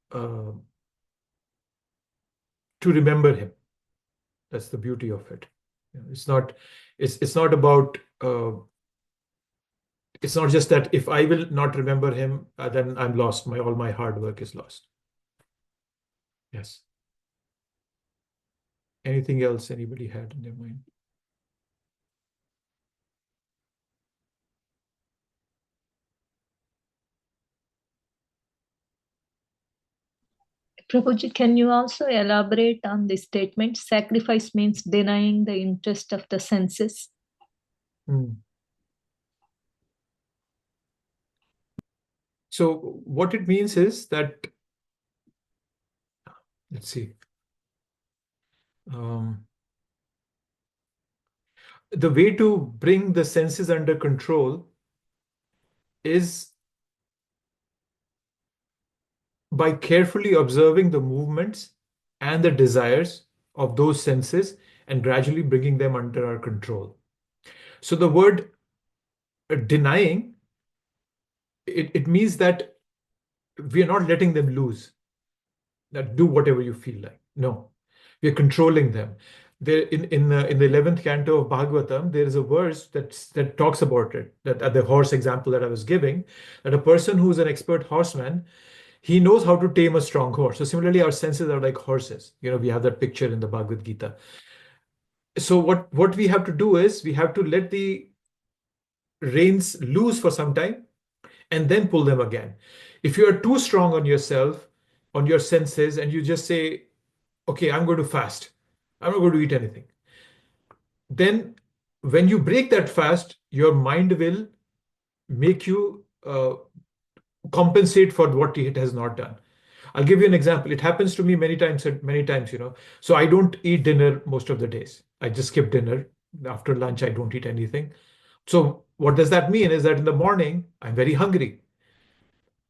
remember him. That's the beauty of it. It's not about it's not just that if I will not remember him, then I'm lost. All my hard work is lost. Yes. Anything else anybody had in their mind? Prabhuji, can you also elaborate on this statement? Sacrifice means denying the interest of the senses. So what it means is that, let's see, the way to bring the senses under control is by carefully observing the movements and the desires of those senses and gradually bringing them under our control. So the word denying, it means that we are not letting them loose, that do whatever you feel like. No, we are controlling them. There in the 11th canto of Bhagavatam, there is a verse that talks about it, that at the horse example that I was giving, that a person who is an expert horseman, he knows how to tame a strong horse. So similarly, our senses are like horses. We have that picture in the Bhagavad Gita. So what we have to do is we have to let the reins loose for some time and then pull them again. If you are too strong on yourself, on your senses, and you just say, okay, I'm going to fast, I'm not going to eat anything, then when you break that fast, your mind will make you compensate for what it has not done. I'll give you an example. It happens to me many times. So I don't eat dinner most of the days. I just skip dinner. After lunch, I don't eat anything. So what does that mean is that in the morning, I'm very hungry.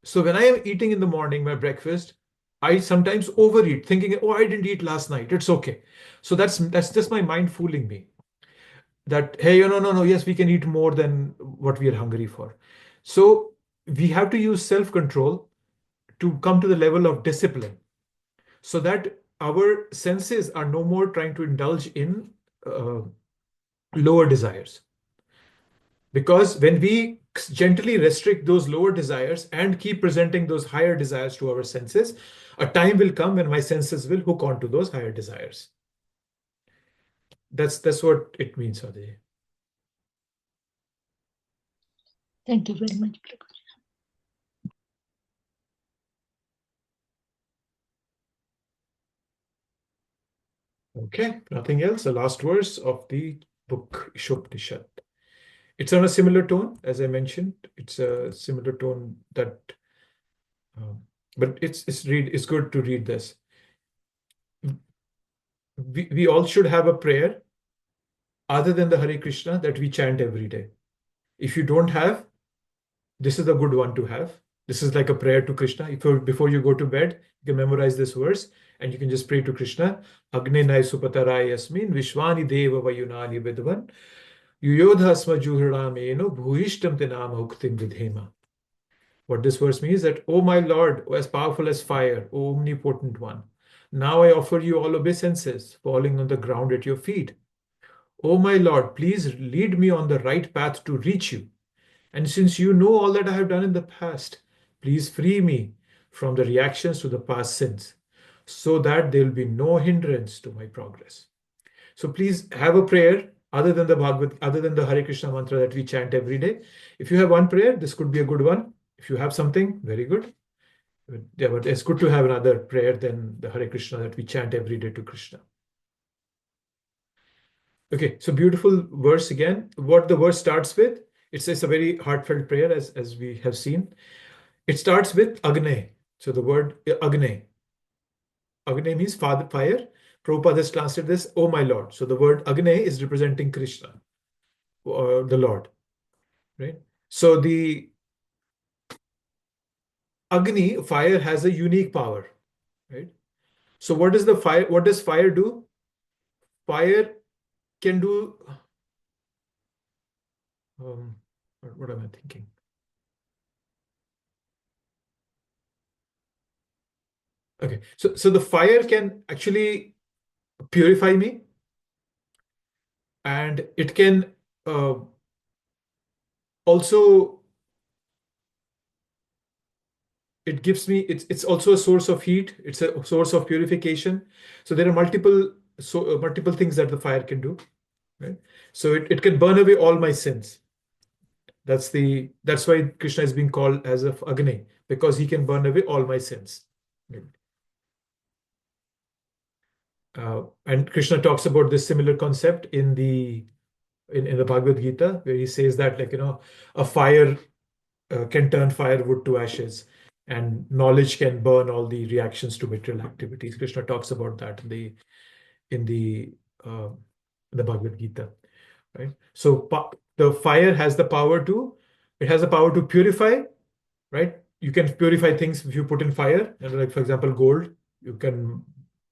So when I am eating in the morning, my breakfast, I sometimes overeat, thinking, oh, I didn't eat last night. It's okay. So that's just my mind fooling me. That, hey, no, yes, we can eat more than what we are hungry for. So we have to use self-control to come to the level of discipline so that our senses are no more trying to indulge in lower desires. Because when we gently restrict those lower desires and keep presenting those higher desires to our senses, a time will come when my senses will hook onto those higher desires. That's what it means, Adhi. Thank you very much, Prabhuji. Okay, nothing else. The last verse of the book Isopanishad. It's on a similar tone, as I mentioned. It's a similar tone that, but it's good to read this. We all should have a prayer other than the Hare Krishna that we chant every day. If you don't have, this is a good one to have. This is like a prayer to Krishna. Before you go to bed, you can memorize this verse And you can just pray to Krishna. Agne nai supatarai yasmin vishwani deva vayunani vidvan yuyodha asma juhradameno bhuishtam tenama uktim vidhema. What this verse means is that, O my Lord, O as powerful as fire, O omnipotent one, now I offer you all obeisances, falling on the ground at your feet. O my Lord, please lead me on the right path to reach you. And since you know all that I have done in the past, please free me from the reactions to the past sins, so that there will be no hindrance to my progress. So please have a prayer other than the Bhagavad, other than the Hare Krishna mantra that we chant every day. If you have one prayer, this could be a good one. If you have something, very good. Yeah, but it's good to have another prayer than the Hare Krishna that we chant every day to Krishna. Okay, so beautiful verse again. What the verse starts with, it's a very heartfelt prayer, as we have seen. It starts with Agne. So the word Agne. Agne means father, fire. Prabhupada has translated this, oh my Lord. So the word Agne is representing Krishna, the Lord, right? So the Agni, fire, has a unique power, right? So what does the fire? What does fire do? Fire can do. What am I thinking? Okay, so the fire can actually purify me, and it can also, it gives me, it's also a source of heat, it's a source of purification. So there are multiple things that the fire can do, right? So it can burn away all my sins. That's why Krishna is being called as a Agni, because he can burn away all my sins. And Krishna talks about this similar concept in the Bhagavad Gita, where he says that, like, a fire can turn firewood to ashes, and knowledge can burn all the reactions to material activities. Krishna talks about that in the Bhagavad Gita, right? So the fire has the power to, it has the power to purify, right? You can purify things if you put in fire, and like, for example, gold, you can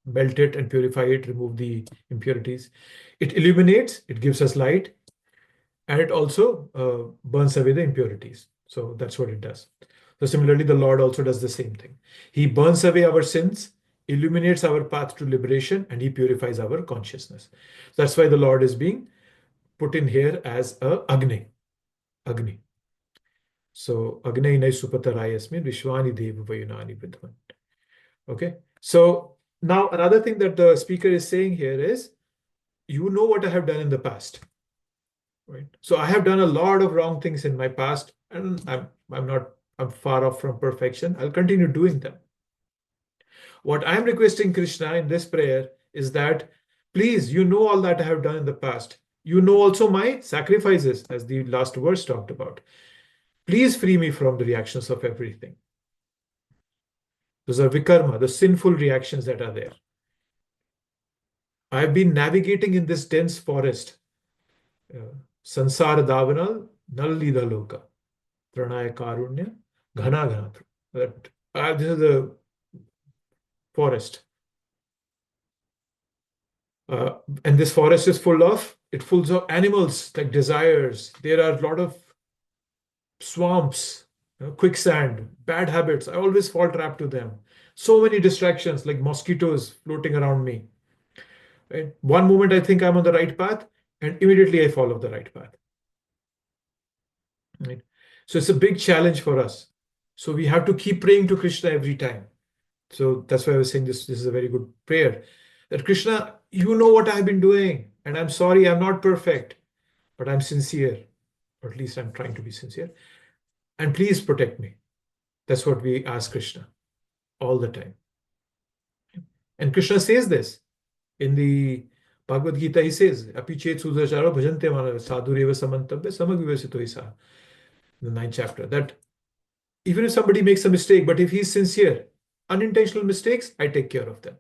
melt it and purify it, remove the impurities. It illuminates, it gives us light, and it also burns away the impurities. So that's what it does. So similarly, the Lord also does the same thing. He burns away our sins, illuminates our path to liberation, and he purifies our consciousness. That's why the Lord is being put in here as a Agni. Agni. So Agni nai supatarayasmin vishwani deva vayunani vidvan. Okay. So now another thing that the speaker is saying here is, you know what I have done in the past, right? So I have done a lot of wrong things in my past, and I'm far off from perfection. I'll continue doing them. What I'm requesting Krishna in this prayer is that, please, you know all that I have done in the past. You know also my sacrifices, as the last verse talked about. Please free me from the reactions of everything. Those are vikarma, the sinful reactions that are there. I have been navigating in this dense forest. Sansara davanal nallida loka. Pranaya karunya ghana ghana. This is the forest. And this forest is full of animals like desires. There are a lot of swamps, quicksand, bad habits. I always fall trap to them. So many distractions like mosquitoes floating around me. Right? One moment I think I'm on the right path, and immediately I fall off the right path. Right? So it's a big challenge for us. So we have to keep praying to Krishna every time. So that's why I was saying this is a very good prayer. That Krishna, you know what I've been doing, and I'm sorry, I'm not perfect, but I'm sincere, or at least I'm trying to be sincere. And please protect me. That's what we ask Krishna all the time. And Krishna says this in the Bhagavad Gita. He says, Api chet sudacharo bhajante manav sadhureva samantavya samagvivasito isa. The 9th chapter. That even if somebody makes a mistake, but if he's sincere, unintentional mistakes, I take care of them.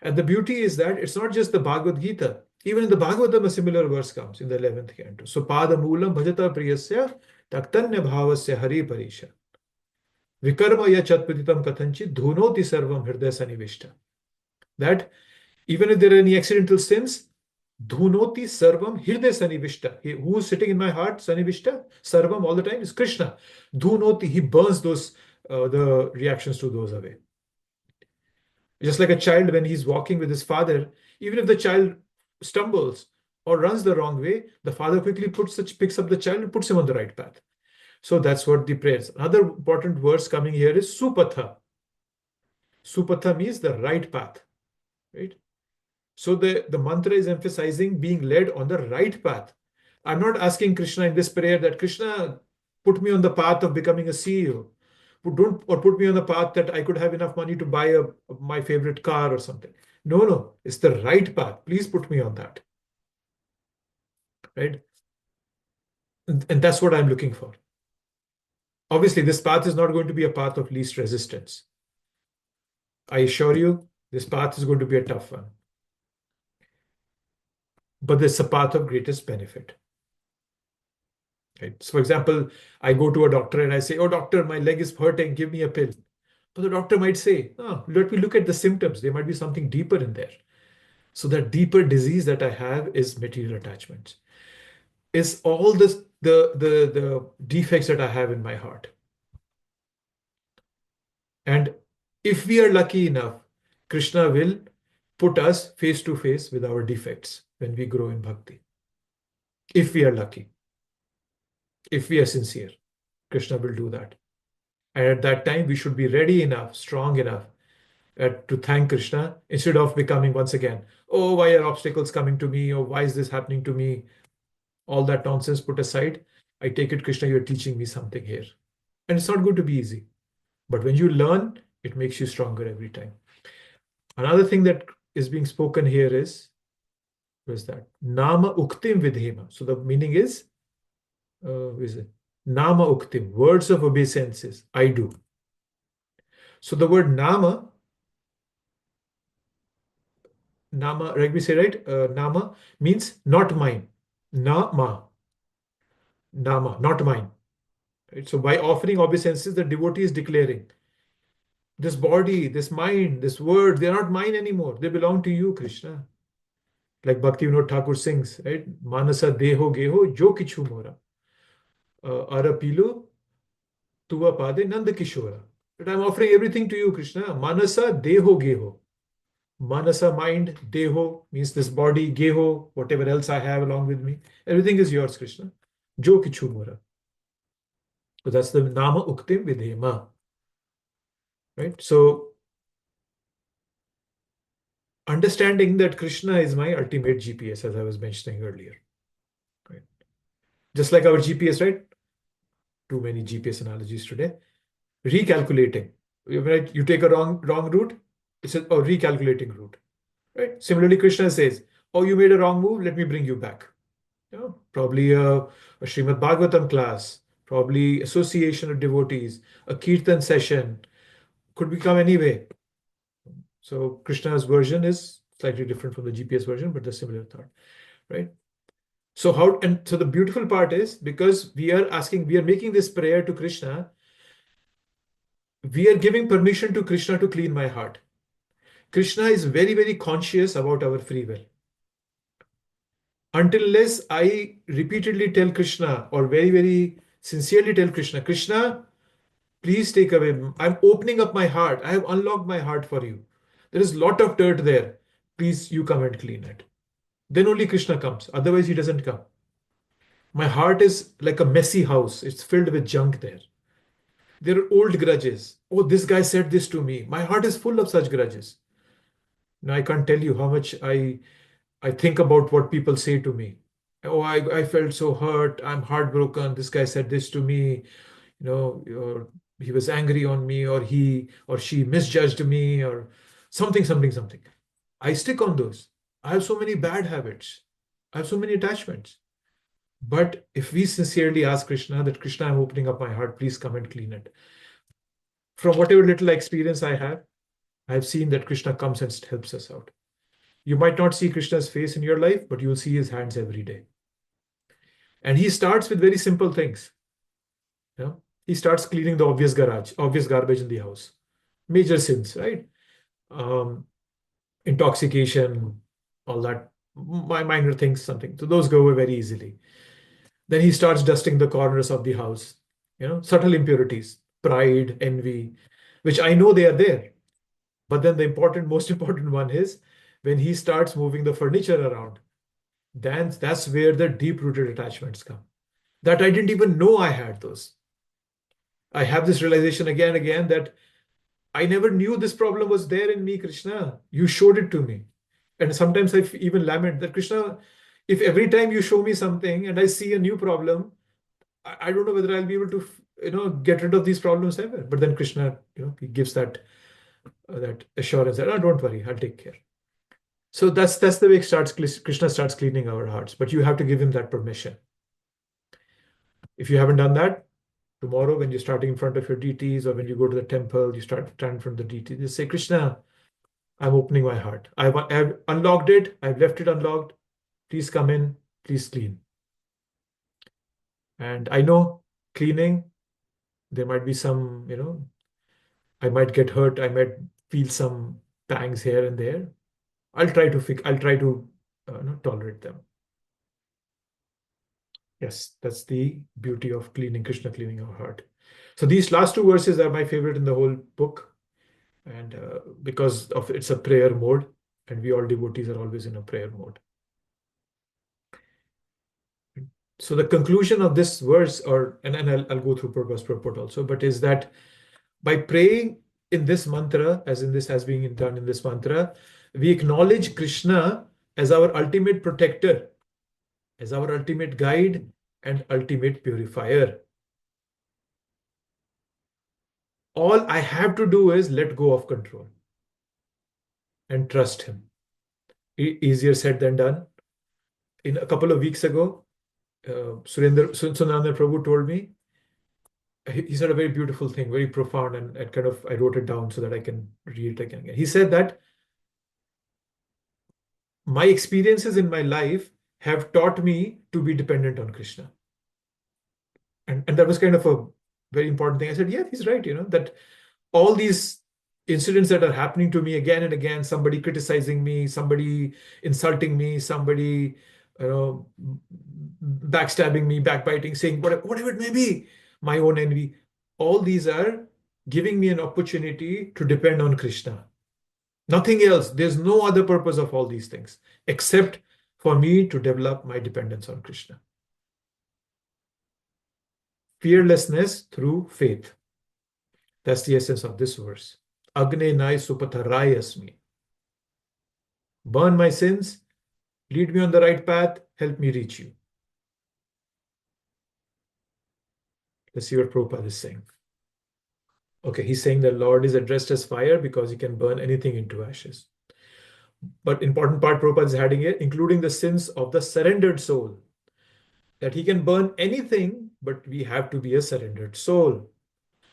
And the beauty is that it's not just the Bhagavad Gita. Even in the Bhagavatam, a similar verse comes in the 11th canto. So pada moolam bhajata priyasya taktanya bhavasya hari parisha. Vikarma ya chatpatitam kathanchit dhunoti sarvam hridaya sanivishta. that even if there are any accidental sins, dhunoti sarvam hirde sanivishta. Who is sitting in my heart, sanivishta, sarvam all the time is Krishna. Dhunoti, he burns those, the reactions to those away. Just like a child when he's walking with his father, even if the child stumbles or runs the wrong way, the father quickly picks up the child and puts him on the right path. So that's what the prayers. Another important verse coming here is supatha. Supatha means the right path, right? So the mantra is emphasizing being led on the right path. I'm not asking Krishna in this prayer that Krishna put me on the path of becoming a CEO. Put me on the path that I could have enough money to buy my favorite car or something. No, it's the right path. Please put me on that. Right? And that's what I'm looking for. Obviously, this path is not going to be a path of least resistance. I assure you, this path is going to be a tough one. But it's a path of greatest benefit. Right? So, for example, I go to a doctor and I say, "Oh, doctor, my leg is hurting, give me a pill." But the doctor might say, "Oh, let me look at the symptoms. There might be something deeper in there." So that deeper disease that I have is material attachments. Is all this the defects that I have in my heart. And if we are lucky enough, Krishna will put us face to face with our defects when we grow in bhakti. If we are lucky, if we are sincere, Krishna will do that. And at that time, we should be ready enough, strong enough to thank Krishna instead of becoming once again, "Oh, why are obstacles coming to me? Or why is this happening to me?" All that nonsense put aside. I take it, Krishna, you're teaching me something here. And it's not going to be easy. But when you learn, it makes you stronger every time. Another thing that is being spoken here is, what is that? Nama uktim vidhema. So the meaning is it? Nama uktim, words of obeisances, I do. So the word nama, like we say, right? Nama means not mine. Nama, not mine. Right? So by offering obeisances, the devotee is declaring, this body, this mind, this word, they're not mine anymore. They belong to you, Krishna. Like Bhakti Vinod Thakur sings, right? Manasa deho geho jo kichu mora. Arapilu tuva pade nanda kishora. But I'm offering everything to you, Krishna. Manasa deho geho. Manasa, mind, deho means this body, geho, whatever else I have along with me. Everything is yours, Krishna. Jo kichu mora. So that's the Nama Uktim Vidhema. Right? So understanding that Krishna is my ultimate GPS, as I was mentioning earlier. Right? Just like our GPS, right? Too many GPS analogies today. Recalculating. Right? You take a wrong route, it's a recalculating route. Right? Similarly, Krishna says, "Oh, you made a wrong move, let me bring you back." You know, probably a Srimad Bhagavatam class, probably association of devotees, a kirtan session, could become any way. So Krishna's version is slightly different from the GPS version, but the similar thought, right? So the beautiful part is, because we are making this prayer to Krishna, we are giving permission to Krishna to clean my heart. Krishna is very, very conscious about our free will. Unless I repeatedly tell Krishna, or very, very sincerely tell Krishna, "Krishna, please take away. I'm opening up my heart. I have unlocked my heart for you. There is a lot of dirt there. Please, you come and clean it." Then only Krishna comes. Otherwise, he doesn't come. My heart is like a messy house. It's filled with junk there. There are old grudges. "Oh, this guy said this to me." My heart is full of such grudges. Now, I can't tell you how much I think about what people say to me. "Oh, I felt so hurt. I'm heartbroken. This guy said this to me. Or he was angry on me, or he or she misjudged me, or something. I stick on those. I have so many bad habits. I have so many attachments. But if we sincerely ask Krishna that, "Krishna, I'm opening up my heart, please come and clean it." From whatever little experience I have seen that Krishna comes and helps us out. You might not see Krishna's face in your life, but you'll see his hands every day. And he starts with very simple things. He starts cleaning the obvious garbage in the house. Major sins, right? intoxication, all that minor things, something. So those go away very easily. Then he starts dusting the corners of the house, subtle impurities, pride, envy, which I know they are there. But then the most important one is when he starts moving the furniture around, then that's where the deep-rooted attachments come. That I didn't even know I had those. I have this realization again and again that I never knew this problem was there in me, Krishna. You showed it to me. And sometimes I even lament that, Krishna, if every time you show me something and I see a new problem, I don't know whether I'll be able to, get rid of these problems ever. But then Krishna, he gives that assurance that, oh, don't worry, I'll take care. So that's the way Krishna starts cleaning our hearts. But you have to give him that permission. If you haven't done that, tomorrow when you're starting in front of your deities, or when you go to the temple, you stand in front of the deity, you say, Krishna, I'm opening my heart. I've unlocked it. I've left it unlocked. Please come in. Please clean. And I know cleaning, there might be some, I might get hurt. I might feel some pangs here and there. I'll try to tolerate them. Yes, that's the beauty of Krishna cleaning our heart. So these last two verses are my favorite in the whole book. And because of it's a prayer mode, and we all devotees are always in a prayer mode. So the conclusion of this verse, and I'll go through Prabhupada's purport also, but is that by praying in this mantra, as being done in this mantra, we acknowledge Krishna as our ultimate protector, as our ultimate guide and ultimate purifier. All I have to do is let go of control and trust him. Easier said than done. In a couple of weeks ago, Sunanda Prabhu told me, he said a very beautiful thing, very profound, and I wrote it down so that I can read it again. He said that my experiences in my life have taught me to be dependent on Krishna. And that was kind of a very important thing. I said, yeah, he's right, that all these incidents that are happening to me again and again, somebody criticizing me, somebody insulting me, somebody backstabbing me, backbiting, saying whatever it may be, my own envy, all these are giving me an opportunity to depend on Krishna. Nothing else. There's no other purpose of all these things except for me to develop my dependence on Krishna. Fearlessness through faith. That's the essence of this verse. Agne nai supatharayasmi. Burn my sins, lead me on the right path, help me reach you. Let's see what Prabhupada is saying. Okay, he's saying the Lord is addressed as fire because he can burn anything into ashes. But important part Prabhupada is adding here, including the sins of the surrendered soul. That he can burn anything, but we have to be a surrendered soul.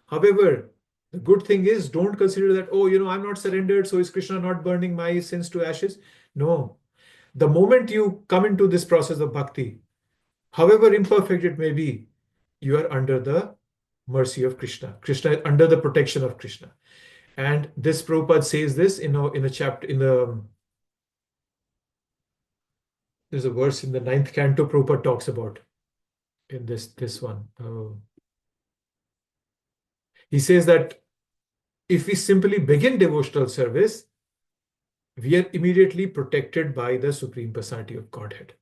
However, the good thing is, don't consider that, I'm not surrendered, so is Krishna not burning my sins to ashes? No. The moment you come into this process of bhakti, however imperfect it may be, you are under the mercy of Krishna. Krishna is under the protection of Krishna. And this Prabhupada says this in a chapter, there's a verse in the 9th canto Prabhupada talks about in this one. He says that if we simply begin devotional service, we are immediately protected by the Supreme Personality of Godhead.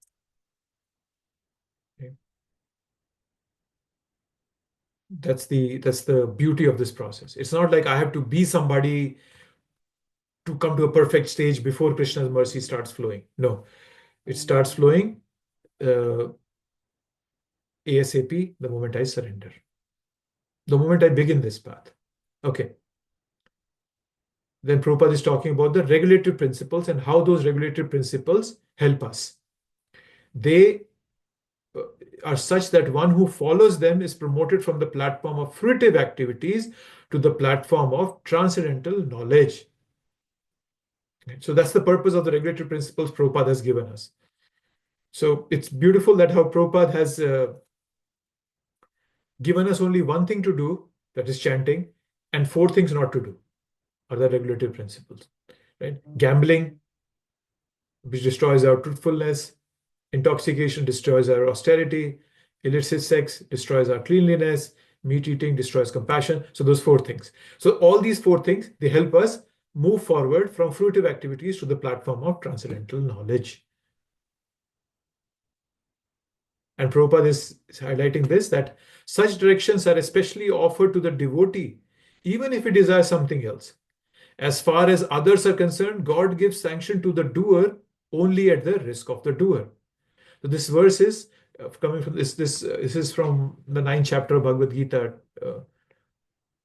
Okay. That's the beauty of this process. It's not like I have to be somebody to come to a perfect stage before Krishna's mercy starts flowing. No, it starts flowing ASAP the moment I surrender, the moment I begin this path. Okay. Then Prabhupada is talking about the regulatory principles and how those regulatory principles help us. They are such that one who follows them is promoted from the platform of fruitive activities to the platform of transcendental knowledge. So that's the purpose of the regulatory principles Prabhupada has given us. So it's beautiful that how Prabhupada has given us only one thing to do, that is chanting, and 4 things not to do are the regulatory principles. Right? Gambling, which destroys our truthfulness. Intoxication destroys our austerity. Illicit sex destroys our cleanliness. Meat eating destroys compassion. So those four things. So all these four things, they help us move forward from fruitive activities to the platform of transcendental knowledge. And Prabhupada is highlighting this, that such directions are especially offered to the devotee, even if he desires something else. As far as others are concerned, God gives sanction to the doer only at the risk of the doer. So this verse is coming from this is from the 9th chapter of Bhagavad Gita.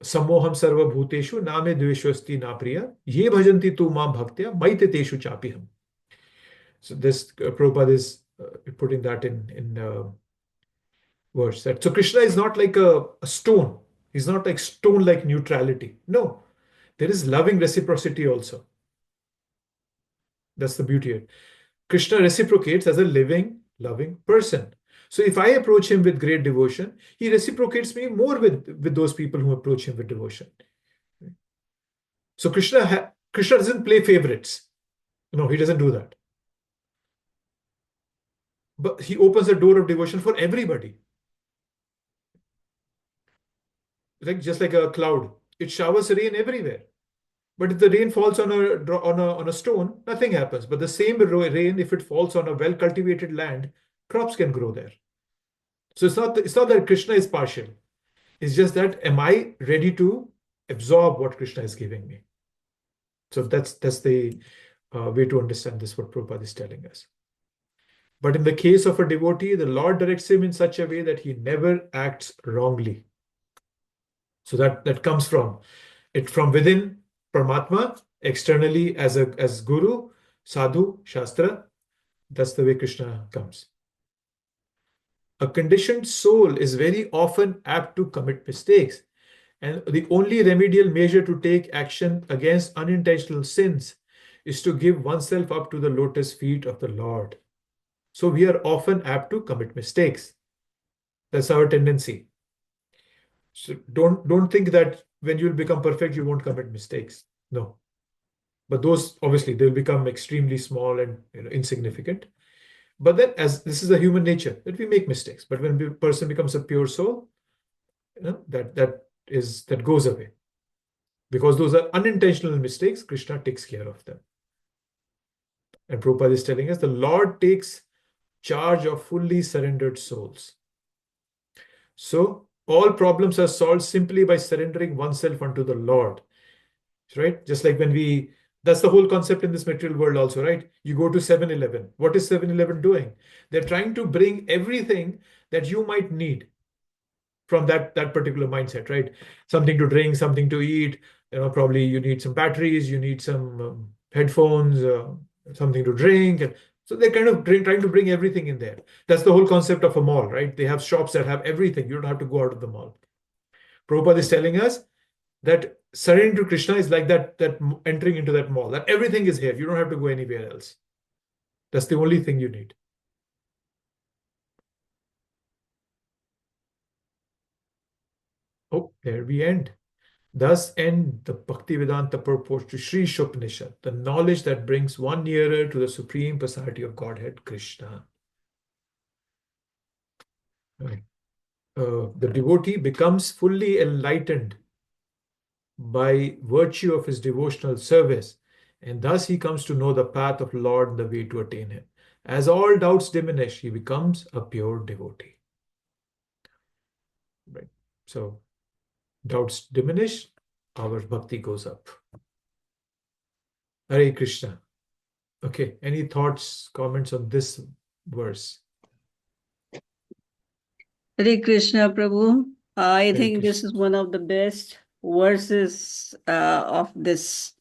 Samoham sarva bhuteshu name dveshwasti na priya ye bhajanti tu mam bhaktya maite teshu chapiham. So this Prabhupada is putting that in verse. That so Krishna is not like a stone. He's not like stone-like neutrality. No, there is loving reciprocity also. That's the beauty of it. Krishna reciprocates as a living, loving person. So if I approach him with great devotion, he reciprocates me more with those people who approach him with devotion. So Krishna doesn't play favorites. No, he doesn't do that. But he opens the door of devotion for everybody. Like just like a cloud, it showers rain everywhere. But if the rain falls on a stone, nothing happens. But the same rain, if it falls on a well-cultivated land, crops can grow there. So it's not that Krishna is partial. It's just that am I ready to absorb what Krishna is giving me? So that's the way to understand this, what Prabhupada is telling us. But in the case of a devotee, the Lord directs him in such a way that he never acts wrongly. So that comes from within Paramatma, externally as Guru, Sadhu, Shastra. That's the way Krishna comes. A conditioned soul is very often apt to commit mistakes. And the only remedial measure to take action against unintentional sins is to give oneself up to the lotus feet of the Lord. So we are often apt to commit mistakes. That's our tendency. So don't think that when you'll become perfect, you won't commit mistakes. No. But those, obviously, they'll become extremely small and insignificant. But then, as this is a human nature, that we make mistakes. But when a person becomes a pure soul, that goes away. Because those are unintentional mistakes, Krishna takes care of them. And Prabhupada is telling us the Lord takes charge of fully surrendered souls. So all problems are solved simply by surrendering oneself unto the Lord. Right? Just like that's the whole concept in this material world also, right? You go to 7-Eleven. What is 7-Eleven doing? They're trying to bring everything that you might need from that particular mindset, right? Something to drink, something to eat, probably you need some batteries, you need some headphones, something to drink. And so they're kind of trying to bring everything in there. That's the whole concept of a mall, right? They have shops that have everything. You don't have to go out of the mall. Prabhupada is telling us that surrendering to Krishna is like that entering into that mall, that everything is here. You don't have to go anywhere else. That's the only thing you need. Oh, there we end. Thus end the Bhaktivedanta purport to Sri Isopanishad, the knowledge that brings one nearer to the Supreme Personality of Godhead, Krishna. Right. The devotee becomes fully enlightened by virtue of his devotional service, and thus he comes to know the path of Lord and the way to attain him. As all doubts diminish, he becomes a pure devotee. Right. So doubts diminish, our bhakti goes up. Hare Krishna. Okay, any thoughts, comments on this verse? Hare Krishna, Prabhu. I Hare think Krishna. this is one of the best verses of this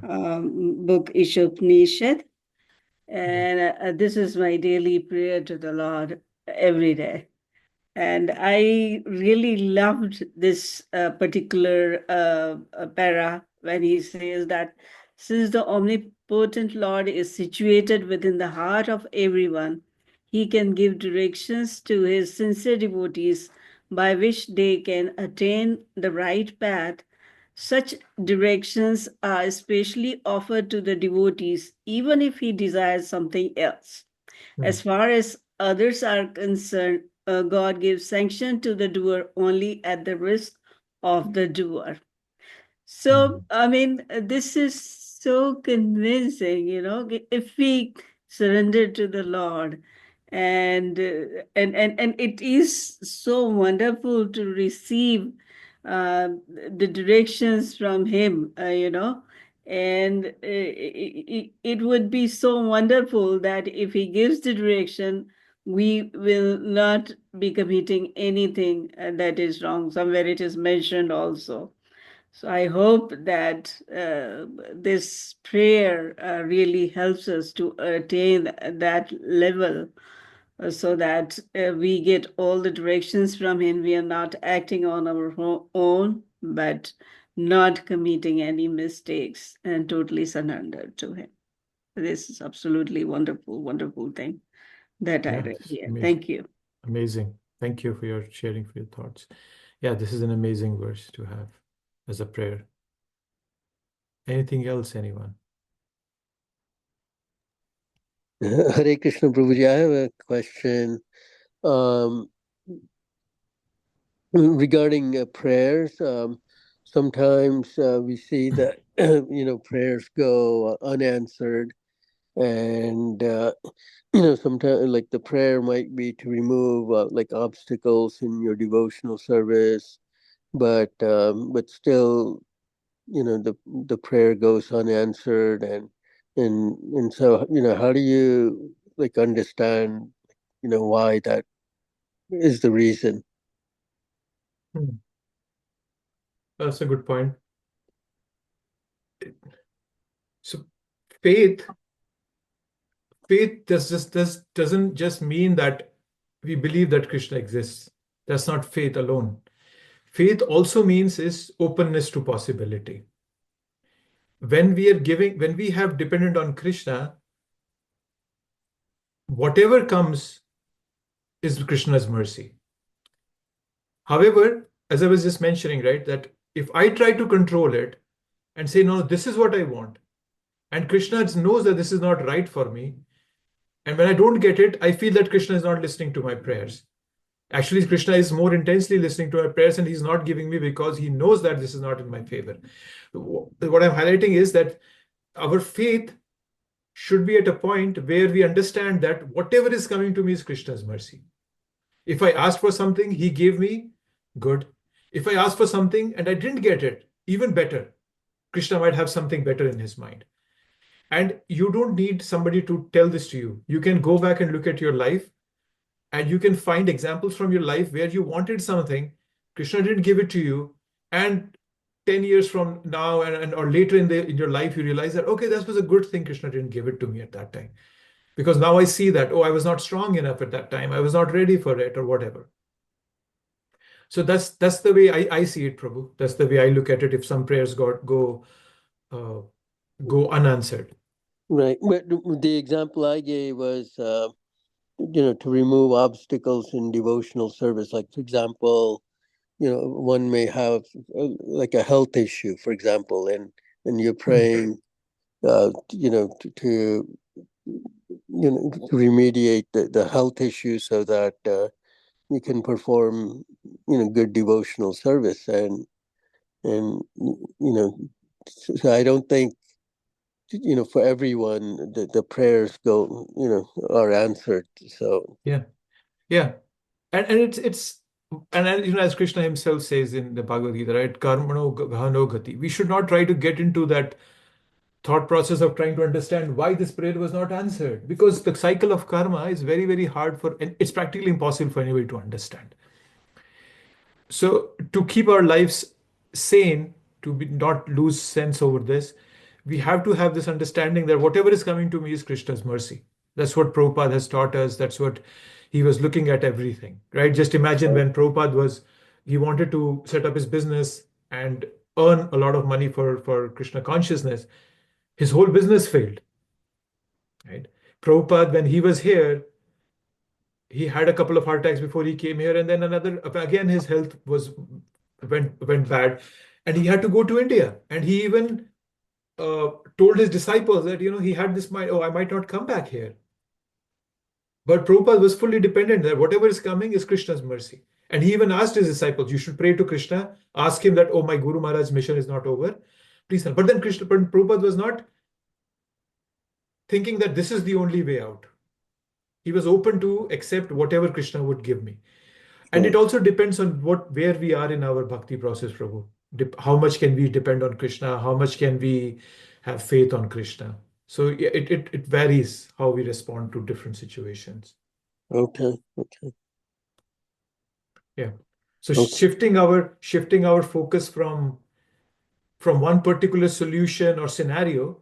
book, Isopanishad. And this is my daily prayer to the Lord every day. And I really loved this particular para when he says that since the omnipotent Lord is situated within the heart of everyone, he can give directions to his sincere devotees by which they can attain the right path Such directions are especially offered to the devotees, even if he desires something else. As far as others are concerned, God gives sanction to the doer only at the risk of the doer. So, I mean, this is so convincing, if we surrender to the Lord, and it is so wonderful to receive the directions from Him, and it would be so wonderful that if He gives the direction, we will not be committing anything that is wrong. Somewhere it is mentioned also. So I hope that this prayer really helps us to attain that level, so that we get all the directions from Him. We are not acting on our own, but not committing any mistakes and totally surrendered to Him. This is absolutely wonderful, wonderful thing that I read here. Amazing. Thank you. Amazing. Thank you for your sharing for your thoughts. Yeah, this is an amazing verse to have as a prayer. Anything else, anyone? Hare Krishna Prabhuji, I have a question regarding prayers. Sometimes we see that prayers go unanswered, and sometimes like the prayer might be to remove like obstacles in your devotional service, but still the prayer goes unanswered, and so how do you like understand why that is the reason? That's a good point. So faith doesn't just mean that we believe that Krishna exists. That's not faith alone. Faith also means is openness to possibility. When we have dependent on Krishna, whatever comes is Krishna's mercy. However, as I was just mentioning, right, that if I try to control it and say, no, this is what I want, and Krishna knows that this is not right for me, and when I don't get it, I feel that Krishna is not listening to my prayers. Actually, Krishna is more intensely listening to my prayers, and he's not giving me because he knows that this is not in my favor. What I'm highlighting is that our faith should be at a point where we understand that whatever is coming to me is Krishna's mercy. If I asked for something, he gave me, good. If I asked for something and I didn't get it, even better. Krishna might have something better in his mind. And you don't need somebody to tell this to you. You can go back and look at your life, and you can find examples from your life where you wanted something, Krishna didn't give it to you, and 10 years from now or later in your life, you realize that, okay, that was a good thing Krishna didn't give it to me at that time. Because now I see that, I was not strong enough at that time. I was not ready for it or whatever. So that's the way I see it, Prabhu. That's the way I look at it if some prayers go unanswered. Right. But the example I gave was, to remove obstacles in devotional service. Like, for example, one may have like a health issue, for example, and you're praying, to remediate the health issue so that you can perform, good devotional service, and so I don't think for everyone the prayers go are answered. So yeah, and it's and as Krishna himself says in the Bhagavad Gita, right? Karmano gahano gati. We should not try to get into that thought process of trying to understand why this prayer was not answered, because the cycle of karma is very, very hard and it's practically impossible for anybody to understand. So to keep our lives sane, to not lose sense over this, we have to have this understanding that whatever is coming to me is Krishna's mercy. That's what Prabhupada has taught us. That's what he was looking at everything, right? Just imagine when Prabhupada he wanted to set up his business and earn a lot of money for Krishna consciousness. His whole business failed, right? Prabhupada, when he was here, he had a couple of heart attacks before he came here, and then again his health went bad, And he had to go to India. And he even told his disciples that, he had this mind, oh, I might not come back here. But Prabhupada was fully dependent that whatever is coming is Krishna's mercy. And he even asked his disciples, you should pray to Krishna, ask him that, oh, my Guru Maharaj's mission is not over. Please help. But then Prabhupada was not thinking that this is the only way out. He was open to accept whatever Krishna would give me. And it also depends on where we are in our bhakti process, Prabhu. How much can we depend on Krishna? How much can we have faith on Krishna? So it varies how we respond to different situations. Okay. Yeah. So Okay. shifting our focus from one particular solution or scenario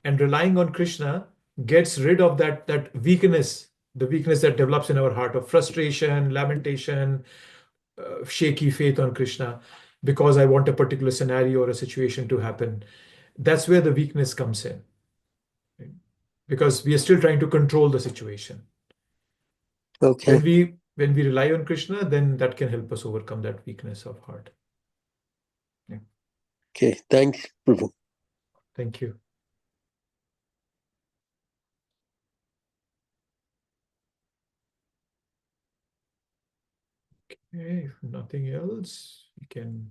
and relying on Krishna gets rid of that weakness, the weakness that develops in our heart of frustration, lamentation, shaky faith on Krishna, because I want a particular scenario or a situation to happen. That's where the weakness comes in, right? Because we are still trying to control the situation. Okay. When we rely on Krishna, then that can help us overcome that weakness of heart. Yeah. Okay. Thanks, Prabhu. Thank you. Okay, if nothing else, we can